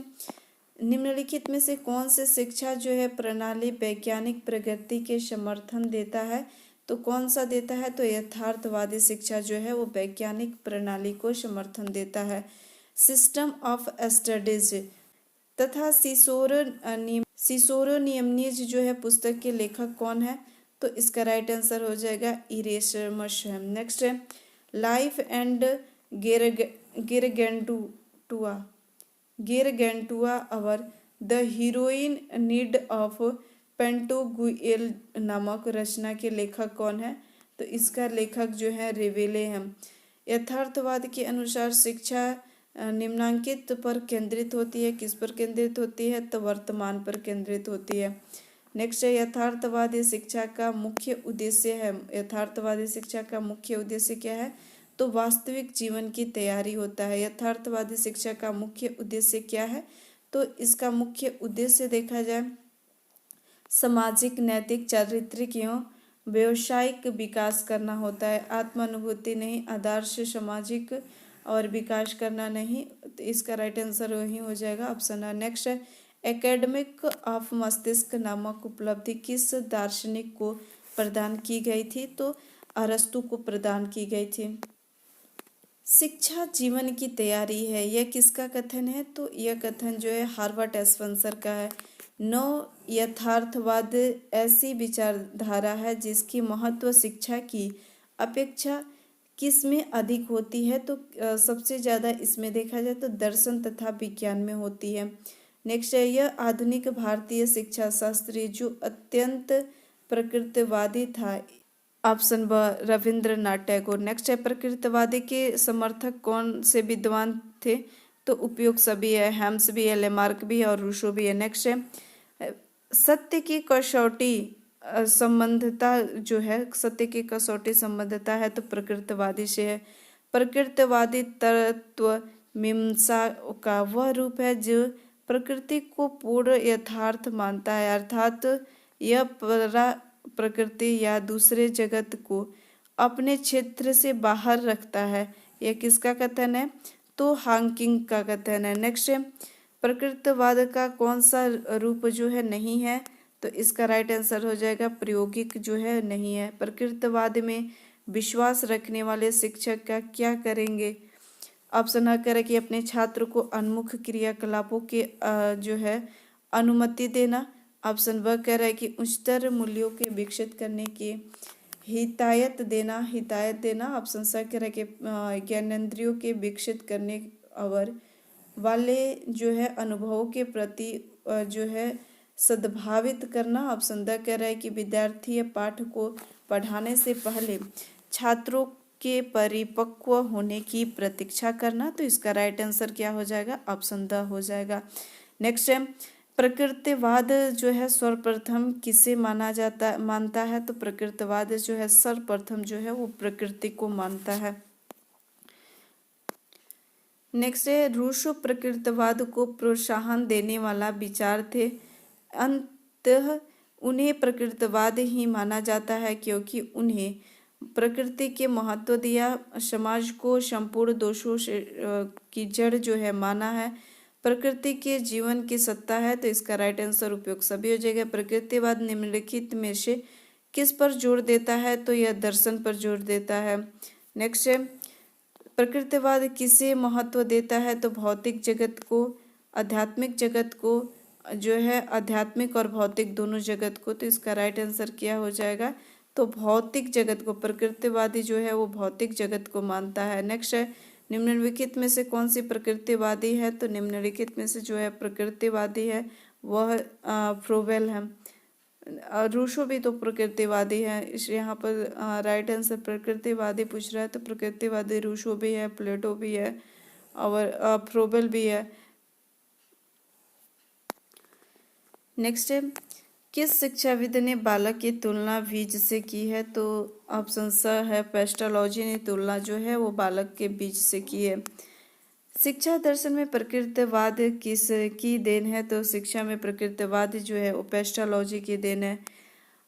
S1: निम्नलिखित में से कौन से शिक्षा जो है प्रणाली वैज्ञानिक प्रगति के समर्थन देता है? तो कौन सा देता है? तो यथार्थवादी शिक्षा जो है वो वैज्ञानिक प्रणाली को समर्थन देता है। सिस्टम ऑफ स्टडीज तथा सिसोरो-नियमनीज जो है पुस्तक के लेखक कौन है? तो इसका राइट आंसर हो जाएगा इरेस्मस। नेक्स्ट है, लाइफ एंड गेरगेंटुआ और द हीरोइन नीड ऑफ पेंटोगुएल नामक रचना के लेखक कौन है? तो इसका लेखक जो है रेवेले हैं। यथार्थवाद के अनुसार शिक्षा निम्नांकित पर केंद्रित होती है। किस पर केंद्रित होती है? तो वर्तमान पर केंद्रित होती है। नेक्स्ट है, यथार्थवादी शिक्षा का मुख्य उद्देश्य है। यथार्थवादी शिक्षा का मुख्य उद्देश्य क्या है? तो वास्तविक जीवन की तैयारी होता है। यथार्थवादी शिक्षा का मुख्य उद्देश्य क्या है? तो इसका मुख्य उद्देश्य देखा जाए सामाजिक, नैतिक, चारित्रिक एवं व्यवसायिक विकास करना होता है। आत्मानुभूति नहीं, आदर्श सामाजिक और विकास करना नहीं। तो इसका राइट आंसर वही हो जाएगा ऑप्शन है। नेक्स्ट है, एकेडमिक ऑफ मस्तिष्क नामक उपलब्धि किस दार्शनिक को प्रदान की गई थी? तो अरस्तु को प्रदान की गई थी। शिक्षा जीवन की तैयारी है, यह किसका कथन है? तो यह कथन जो है हर्बर्ट स्पेंसर का है। नौ यथार्थवाद ऐसी विचारधारा है जिसकी महत्व शिक्षा की अपेक्षा किस में अधिक होती है? तो सबसे ज़्यादा इसमें देखा जाए तो दर्शन तथा विज्ञान में होती है। नेक्स्ट है, यह आधुनिक भारतीय शिक्षा शास्त्री जो अत्यंत प्रकृतिवादी था। ऑप्शन ब रविंद्रनाथ टैगोर। नेक्स्ट है, प्रकृतिवादी के समर्थक कौन से विद्वान थे? तो उपयोग सभी है, हेम्स भी है, लेमार्क भी है और रूसो भी है। नेक्स्ट है, सत्य की कसौटी संबंधता जो है, सत्य की कसौटी संबंधता है तो प्रकृतिवादी से है। प्रकृतिवादी तत्व मीमांसा का वह रूप है जो प्रकृति को पूर्ण यथार्थ मानता है, अर्थात यह प्रकृति या दूसरे जगत को अपने क्षेत्र से बाहर रखता है। यह किसका कथन है? तो हाकिंग का कथन है। नेक्स्ट है, प्रकृतिवाद का कौन सा रूप जो है नहीं है? तो इसका राइट आंसर हो जाएगा प्रायोगिक जो है नहीं है। प्रकृतिवाद में विश्वास रखने वाले शिक्षक का क्या करेंगे? ऑप्शन आ करें कि अपने छात्र को उन्मुख क्रियाकलापों के जो है अनुमति देना। ऑप्शन ब कह रहा है कि उच्चतर मूल्यों के विकसित करने की हिदायत देना। ऑप्शन स कह रहा है कि ज्ञानेंद्रियों के विकसित करने और वाले जो है अनुभवों के प्रति जो है सद्भावित करना। ऑप्शन द कह रहा है कि विद्यार्थी या पाठ को पढ़ाने से पहले छात्रों के परिपक्व होने की प्रतीक्षा करना। तो इसका राइट आंसर क्या हो जाएगा? ऑप्शन द हो जाएगा। नेक्स्ट है, प्रकृतिवाद जो है सर्वप्रथम किसे मानता है? तो प्रकृतिवाद जो है सर्वप्रथम जो है वो प्रकृति को मानता है। नेक्स्ट है, रूसो प्रकृतिवाद को प्रोत्साहन देने वाला विचार थे। अंततः उन्हें प्रकृतिवाद ही माना जाता है क्योंकि उन्हें प्रकृति के महत्व दिया, समाज को संपूर्ण दोषों से की जड़ जो है माना है, प्रकृति के जीवन की सत्ता है। तो इसका राइट आंसर उपयुक्त सभी हो जाएगा। प्रकृतिवाद निम्नलिखित में से किस पर जोर देता है? तो यह दर्शन पर जोर देता है। नेक्स्ट है, प्रकृतिवाद किसे महत्व देता है? तो भौतिक जगत को, आध्यात्मिक जगत को, जो है आध्यात्मिक और भौतिक दोनों जगत को। तो इसका राइट आंसर क्या हो जाएगा? तो भौतिक जगत को, प्रकृतिवादी जो है वो भौतिक जगत को मानता है। नेक्स्ट है, निम्नलिखित में से कौन सी प्रकृतिवादी है? तो निम्नलिखित में से जो है प्रकृतिवादी है वह फ्रोवेल है। रूसो भी तो प्रकृतिवादी है। इस यहाँ पर राइट आंसर प्रकृतिवादी पूछ रहा है, तो प्रकृतिवादी रूसो भी है, प्लेटो भी है और फ्रोवेल भी है। नेक्स्ट है, किस शिक्षाविद ने बालक की तुलना बीज से की है? तो ऑप्शन स है, पेस्टोलॉजी ने तुलना जो है वो बालक के बीज से की है। शिक्षा दर्शन में प्रकृतिवाद किस की देन है? तो शिक्षा में प्रकृतिवाद जो है वो पेस्टोलॉजी की देन है।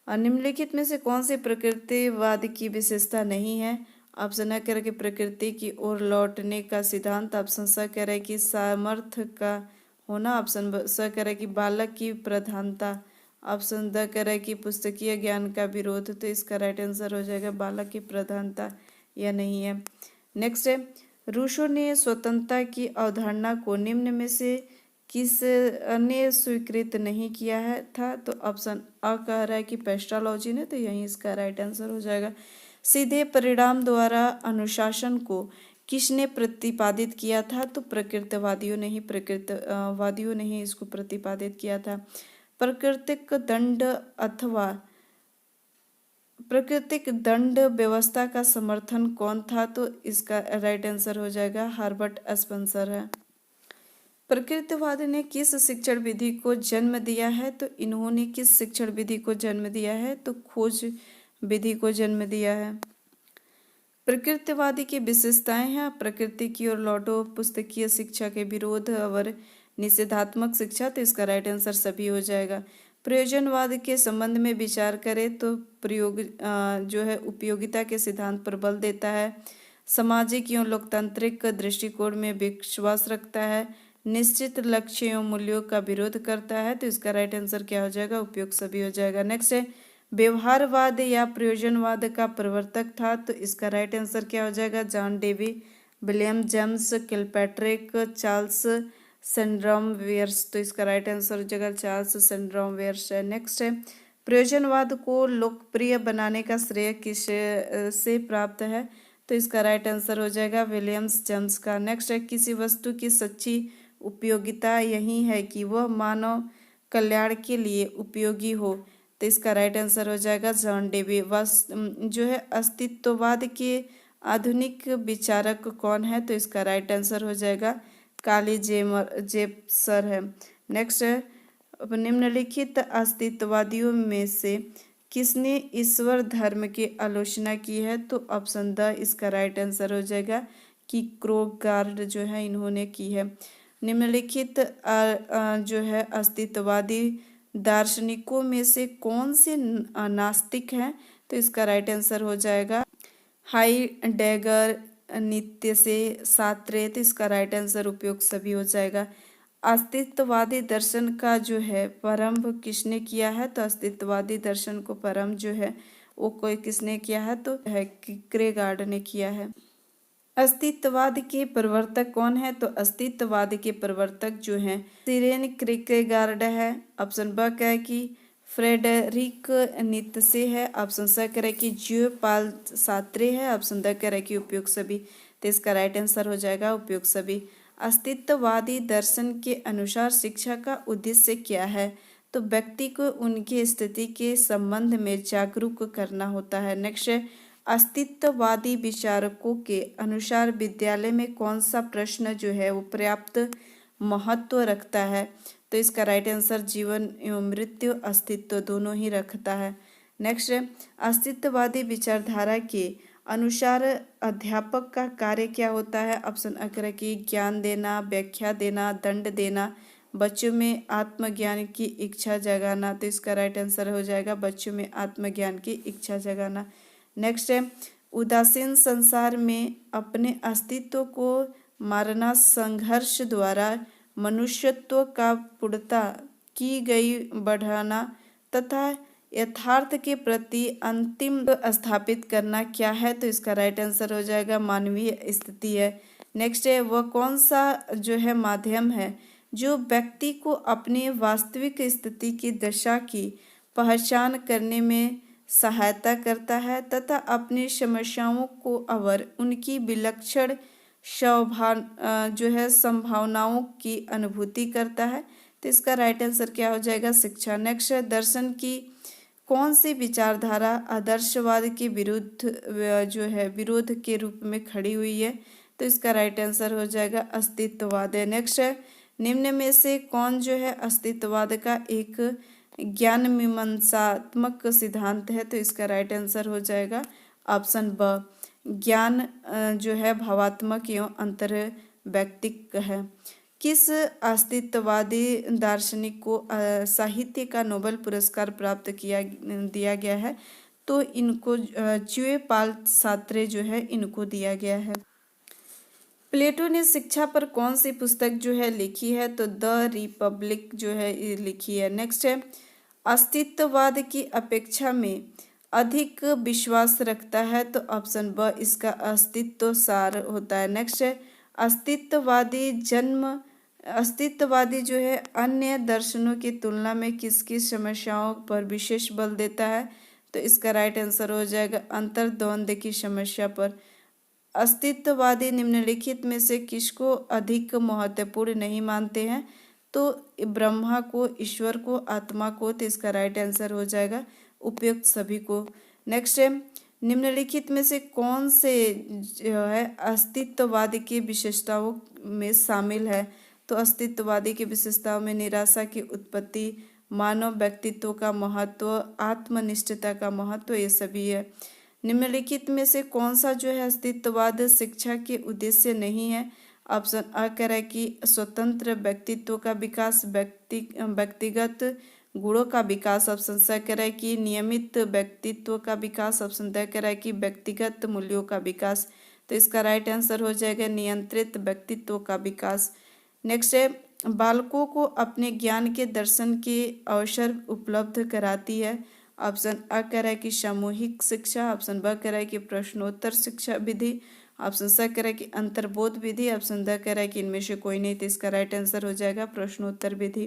S1: और निम्नलिखित में से कौन से प्रकृतिवाद की विशेषता नहीं है? ऑप्शन अ कह रहा है कि प्रकृति की ओर लौटने का सिद्धांत। ऑप्शन स कह रहा है कि सामर्थ्य का होना। ऑप्शन स कह रहा है कि बालक की प्रधानता। ऑप्शन द कह रहा है कि पुस्तकीय ज्ञान का विरोध। तो इसका राइट आंसर हो जाएगा बालक की प्रधानता, या नहीं है। नेक्स्ट है, रूसो ने स्वतंत्रता की अवधारणा को निम्न में से किस ने स्वीकृत नहीं किया है था? तो ऑप्शन अ कह रहा है कि पेस्टोलॉजी ने। तो यही इसका राइट आंसर हो जाएगा। सीधे परिणाम द्वारा अनुशासन को किसने प्रतिपादित किया था? तो प्रकृतिवादियों ने ही इसको प्रतिपादित किया था। प्राकृतिक दंड व्यवस्था का समर्थन कौन था? तो इसका राइट आंसर हो जाएगा हर्बर्ट स्पेंसर है। प्रकृतिवाद ने किस शिक्षण विधि को जन्म दिया है? तो इन्होंने किस शिक्षण विधि को जन्म दिया है? तो खोज विधि को जन्म दिया है। प्रकृतिवादी की विशेषताएं हैं, प्रकृति की ओर लौटो, पुस्तकीय शिक्षा के विरोध और निषेधात्मक शिक्षा। तो इसका राइट आंसर सभी हो जाएगा। प्रयोजनवाद के संबंध में विचार करें तो जो है उपयोगिता के सिद्धांत पर बल देता है, सामाजिक एवं लोकतांत्रिक दृष्टिकोण में विश्वास रखता है, निश्चित लक्ष्य एवं मूल्यों का विरोध करता है। तो इसका राइट आंसर क्या हो जाएगा? उपयुक्त सभी हो जाएगा। नेक्स्ट है, व्यवहारवाद या प्रयोजनवाद का प्रवर्तक था। तो इसका राइट आंसर क्या हो जाएगा? John Dewey, William James Kilpatrick, Charles सेंड्रॉमवेयर्स। तो इसका राइट आंसर हो जाएगा चार्ल्स सेंड्रॉमवेयर्स है। नेक्स्ट है, प्रयोजनवाद को लोकप्रिय बनाने का श्रेय किस से प्राप्त है? तो इसका राइट आंसर हो जाएगा विलियम्स जेम्स का। नेक्स्ट है, किसी वस्तु की सच्ची उपयोगिता यही है कि वह मानव कल्याण के लिए उपयोगी हो। तो इसका राइट आंसर हो जाएगा जॉन डेवी। जो है अस्तित्ववाद के आधुनिक विचारक कौन है? तो इसका राइट आंसर हो जाएगा काली जेप्सर है। नेक्स्ट है, निम्नलिखित अस्तित्ववादियों में से किसने ईश्वर धर्म की आलोचना की है? तो ऑप्शन द इसका राइट आंसर हो जाएगा कि क्रोगार्ड जो है इन्होंने की है। निम्नलिखित जो है अस्तित्ववादी दार्शनिकों में से कौन से नास्तिक हैं? तो इसका राइट आंसर हो जाएगा हाइडेगर, नीत्शे, सार्त्रे। तो इसका राइट आंसर उपयुक्त सभी हो जाएगा। अस्तित्ववादी दर्शन का जो है प्रारंभ किसने किया है? तो अस्तित्ववादी दर्शन को प्रारंभ जो है वो कोई किसने किया है? तो है किरकेगार्ड ने किया है। अस्तित्ववाद के प्रवर्तक कौन है? तो अस्तित्ववाद के प्रवर्तक जो हैं सीरेन किरकेगार्ड है। ऑप्शन ब क्या है कि फ्रेडरिक नीत्शे है। ऑप्शन स कह रहा है कि जीन पॉल सार्त्रे है। ऑप्शन द कह रहा है कि उपयुक्त सभी। तो इसका राइट आंसर हो जाएगा उपयुक्त सभी। अस्तित्ववादी दर्शन के अनुसार शिक्षा का उद्देश्य क्या है? तो व्यक्ति को उनकी स्थिति के संबंध में जागरूक करना होता है। नेक्स्ट है, अस्तित्ववादी विचारकों के अनुसार विद्यालय में कौन सा प्रश्न जो है वो पर्याप्त महत्व रखता है? तो इसका राइट आंसर जीवन एवं मृत्यु, अस्तित्व दोनों ही रखता है। नेक्स्ट है, अस्तित्ववादी विचारधारा के अनुसार अध्यापक का कार्य क्या होता है? ऑप्शन अ करें कि ज्ञान देना, व्याख्या देना, दंड देना, बच्चों में आत्मज्ञान की इच्छा जगाना। तो इसका राइट आंसर हो जाएगा बच्चों में आत्मज्ञान की इच्छा जगाना। नेक्स्ट है, उदासीन संसार में अपने अस्तित्व को मारना संघर्ष द्वारा मनुष्यत्व का पूर्णता की गई बढ़ाना तथा यथार्थ के प्रति अंतिम स्थापित करना क्या है? तो इसका राइट आंसर हो जाएगा मानवीय स्थिति है। नेक्स्ट है, वह कौन सा जो है माध्यम है जो व्यक्ति को अपनी वास्तविक स्थिति की दशा की पहचान करने में सहायता करता है तथा अपनी समस्याओं को और उनकी विलक्षण जो है संभावनाओं की अनुभूति करता है? तो इसका राइट आंसर क्या हो जाएगा? शिक्षा। नेक्स्ट है, दर्शन की कौन सी विचारधारा आदर्शवाद के विरुद्ध जो है विरोध के रूप में खड़ी हुई है? तो इसका राइट आंसर हो जाएगा अस्तित्ववाद है। नेक्स्ट है, निम्न में से कौन जो है अस्तित्ववाद का एक ज्ञान मीमांसात्मक सिद्धांत है? तो इसका राइट आंसर हो जाएगा ऑप्शन ब, ज्ञान जो है भावात्मक एवं अंतर व्यक्तिक है। किस अस्तित्ववादी दार्शनिक को साहित्य का नोबेल पुरस्कार प्राप्त दिया गया है? तो इनको च्युए पाल सात्रे जो है इनको दिया गया है। प्लेटो ने शिक्षा पर कौन सी पुस्तक जो है लिखी है? तो द रिपब्लिक जो है लिखी है। नेक्स्ट है, अस्तित्ववाद की अपेक्षा में अधिक विश्वास रखता है? तो ऑप्शन ब इसका अस्तित्व सार होता है। नेक्स्ट है, अस्तित्ववादी जो है अन्य दर्शनों की तुलना में किसकी समस्याओं पर विशेष बल देता है? तो इसका राइट आंसर हो जाएगा अंतर्द्वंद की समस्या पर। अस्तित्ववादी निम्नलिखित में से किसको अधिक महत्वपूर्ण नहीं मानते हैं? तो ब्रह्मा को, ईश्वर को, आत्मा को। तो इसका राइट आंसर हो जाएगा उपयुक्त सभी को। नेक्स्ट है, निम्नलिखित में से कौन से जो है अस्तित्ववादी की विशेषताओं में शामिल है? तो अस्तित्ववादी की विशेषताओं में निराशा की उत्पत्ति, मानव व्यक्तित्व का महत्व, आत्मनिष्ठता का महत्व, ये सभी है। निम्नलिखित में से कौन सा जो है अस्तित्ववाद शिक्षा के उद्देश्य नहीं है? ऑप्शन अ कह रहा है कि स्वतंत्र व्यक्तित्व का विकास, व्यक्तिगत गुणों का विकास। ऑप्शन स कह रहा है कि नियमित व्यक्तित्व का विकास। ऑप्शन द कह रहा है कि व्यक्तिगत मूल्यों का विकास। तो इसका राइट आंसर हो जाएगा नियंत्रित व्यक्तित्व का विकास। नेक्स्ट है, बालकों को अपने ज्ञान के दर्शन के अवसर उपलब्ध कराती है? ऑप्शन अ कह रहा है कि सामूहिक शिक्षा। ऑप्शन ब कह रहा है कि प्रश्नोत्तर शिक्षा विधि। ऑप्शन स कह रहा है कि अंतर्बोध विधि। ऑप्शन द कह रहा है कि इनमें से कोई नहीं। तो इसका राइट आंसर हो जाएगा प्रश्नोत्तर विधि।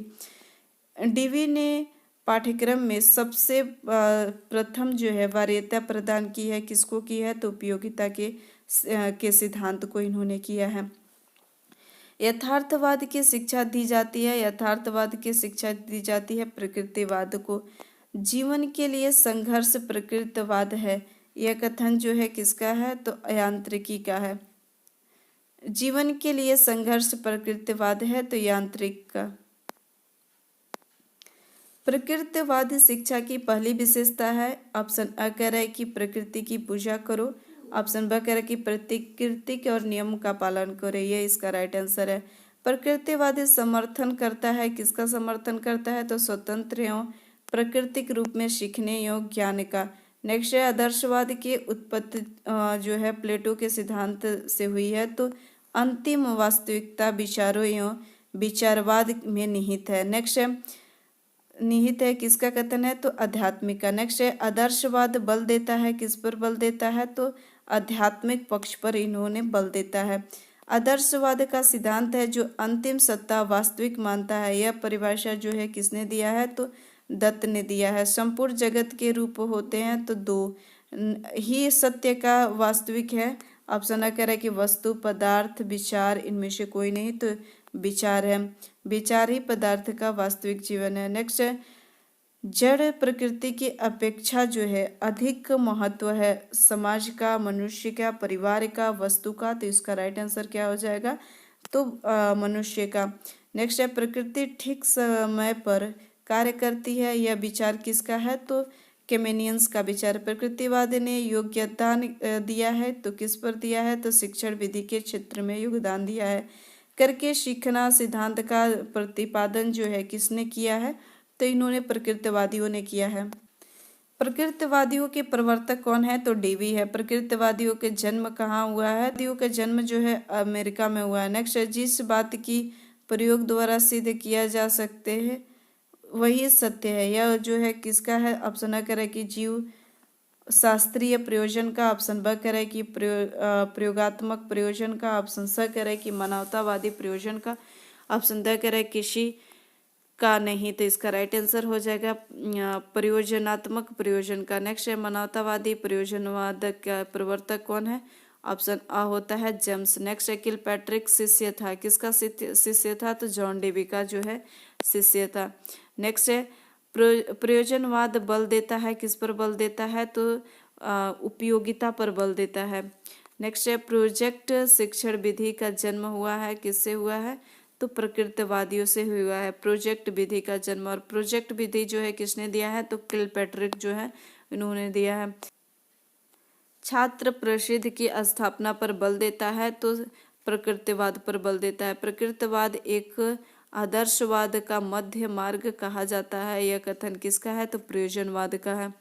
S1: डीवी ने पाठ्यक्रम में सबसे प्रथम जो है वरीयता प्रदान की है, किसको की है? तो उपयोगिता के सिद्धांत को इन्होंने किया है। यथार्थवाद की शिक्षा दी जाती है? यथार्थवाद की शिक्षा दी जाती है प्रकृतिवाद को। जीवन के लिए संघर्ष प्रकृतिवाद है, यह कथन जो है किसका है? तो यांत्रिकी का है। जीवन के लिए संघर्ष प्रकृतिवाद है तो यांत्रिक का। प्रकृतिवादी शिक्षा की पहली विशेषता है, ऑप्शन अ कह रहा है कि प्रकृति की पूजा करो। ऑप्शन ब कह रहा है कि प्रकृति के और नियम का पालन करो। ये इसका राइट आंसर है। प्रकृतिवादी समर्थन करता है, किसका समर्थन करता है? तो स्वतंत्र एवं प्राकृतिक रूप में सीखने योग्य ज्ञान का। नेक्स्ट है, आदर्शवाद की उत्पत्ति जो है प्लेटो के सिद्धांत से हुई है, तो अंतिम वास्तविकता विचारों एवं विचारवाद में निहित है। नेक्स्ट है, निहित है किसका कथन है? तो आध्यात्मिक का। नेक्स्ट है, आदर्शवाद बल देता है, किस पर बल देता है? तो आध्यात्मिक पक्ष पर इन्होंने बल देता है। आदर्शवाद का सिद्धांत है जो अंतिम सत्ता वास्तविक मानता है। यह परिभाषा जो है किसने दिया है? तो दत्त ने दिया है। संपूर्ण जगत के रूप होते हैं तो दो ही सत्य का वास्तविक है। ऑप्शन अ कह रहा है कि वस्तु, पदार्थ, विचार, इनमें से कोई नहीं। तो विचार है, विचार ही पदार्थ का वास्तविक जीवन है। नेक्स्ट है, जड़ प्रकृति की अपेक्षा जो है अधिक महत्व है समाज का, मनुष्य का, परिवार का, वस्तु का। तो इसका राइट आंसर क्या हो जाएगा? तो मनुष्य का। नेक्स्ट है प्रकृति ठीक समय पर कार्य करती है, यह विचार किसका है? तो केमेनियंस का विचार। प्रकृतिवाद ने योगदान दिया है, तो किस पर दिया है? तो शिक्षण विधि के क्षेत्र में योगदान दिया है। करके सीखना सिद्धांत का प्रतिपादन जो है किसने किया है? तो इन्होंने प्रकृतिवादियों ने किया है। प्रकृतिवादियों के प्रवर्तक कौन है? तो डेवी है। प्रकृतिवादियों के जन्म कहाँ हुआ है? वादियों का जन्म जो है अमेरिका में हुआ है। नेक्स्ट है जिस बात की प्रयोग द्वारा सिद्ध किया जा सकते हैं वही सत्य है, यह जो है किसका है? ऑप्शन अ करे कि जीव शास्त्रीय प्रयोजन का, ऑप्शन ब करे कि प्रयोगात्मक प्रयोजन का, ऑप्शन स करे कि मानवतावादी प्रयोजन का, ऑप्शन द करे किसी का नहीं। तो इसका राइट आंसर हो जाएगा प्रयोजनात्मक प्रयोजन का। नेक्स्ट है मानवतावादी प्रयोजनवाद का प्रवर्तक कौन है? ऑप्शन अ होता है जेम्स। नेक्स्ट है किलपैट्रिक शिष्य था, किसका शिष्य था? तो जॉन डेवी का जो है शिष्य था। नेक्स्ट है प्रयोजनवाद बल देता है, किस पर बल देता है? तो उपयोगिता पर बल देता है। नेक्स्ट है प्रोजेक्ट शिक्षण विधि का जन्म हुआ है, किससे हुआ है? तो प्रकृतिवादियों से हुआ है प्रोजेक्ट विधि का जन्म। और प्रोजेक्ट विधि जो है किसने दिया है? तो किलपैट्रिक जो है इन्होंने दिया है। छात्र प्रसिद्ध की स्थापना पर बल देता है, तो प्रकृतिवाद पर बल देता है। प्रकृतिवाद एक आदर्शवाद का मध्य मार्ग कहा जाता है, यह कथन किसका है? तो प्रयोजनवाद का है।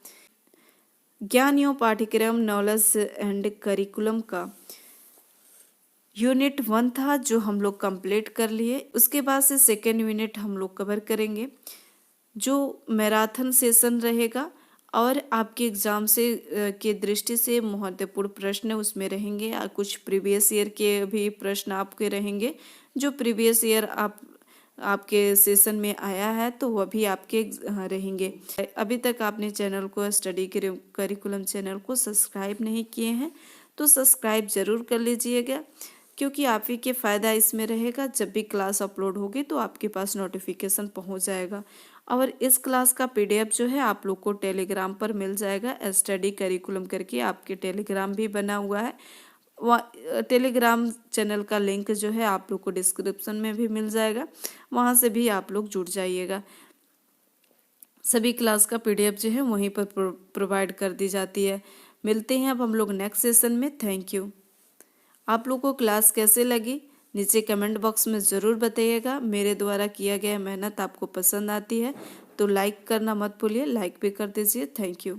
S1: ज्ञान एवं पाठ्यक्रम नॉलेज एंड करिकुलम का यूनिट 1 था जो हम लोग कंप्लीट कर लिए। उसके बाद से सेकेंड यूनिट हम लोग कवर करेंगे जो मैराथन सेशन रहेगा और आपके एग्जाम से के दृष्टि से महत्वपूर्ण प्रश्न उसमें रहेंगे। कुछ प्रीवियस ईयर के भी प्रश्न आपके रहेंगे जो प्रीवियस ईयर आपके सेशन में आया है, तो वह भी आपके रहेंगे। अभी तक आपने चैनल को स्टडी करिकुलम चैनल को सब्सक्राइब नहीं किए हैं तो सब्सक्राइब जरूर कर लीजिएगा, क्योंकि आप ही के फ़ायदा इसमें रहेगा। जब भी क्लास अपलोड होगी तो आपके पास नोटिफिकेशन पहुंच जाएगा। और इस क्लास का पीडीएफ जो है आप लोग को टेलीग्राम पर मिल जाएगा। स्टडी करिकुलम करके आपके टेलीग्राम भी बना हुआ है। टेलीग्राम चैनल का लिंक जो है आप लोग को डिस्क्रिप्शन में भी मिल जाएगा, वहाँ से भी आप लोग जुड़ जाइएगा। सभी क्लास का पीडीएफ जो है वहीं पर प्रोवाइड कर दी जाती है। मिलते हैं अब हम लोग नेक्स्ट सेशन में। Thank you. आप लोग को क्लास कैसे लगी नीचे कमेंट बॉक्स में ज़रूर बताइएगा। मेरे द्वारा किया गया मेहनत आपको पसंद आती है तो लाइक करना मत भूलिए, लाइक भी कर दीजिए। Thank you.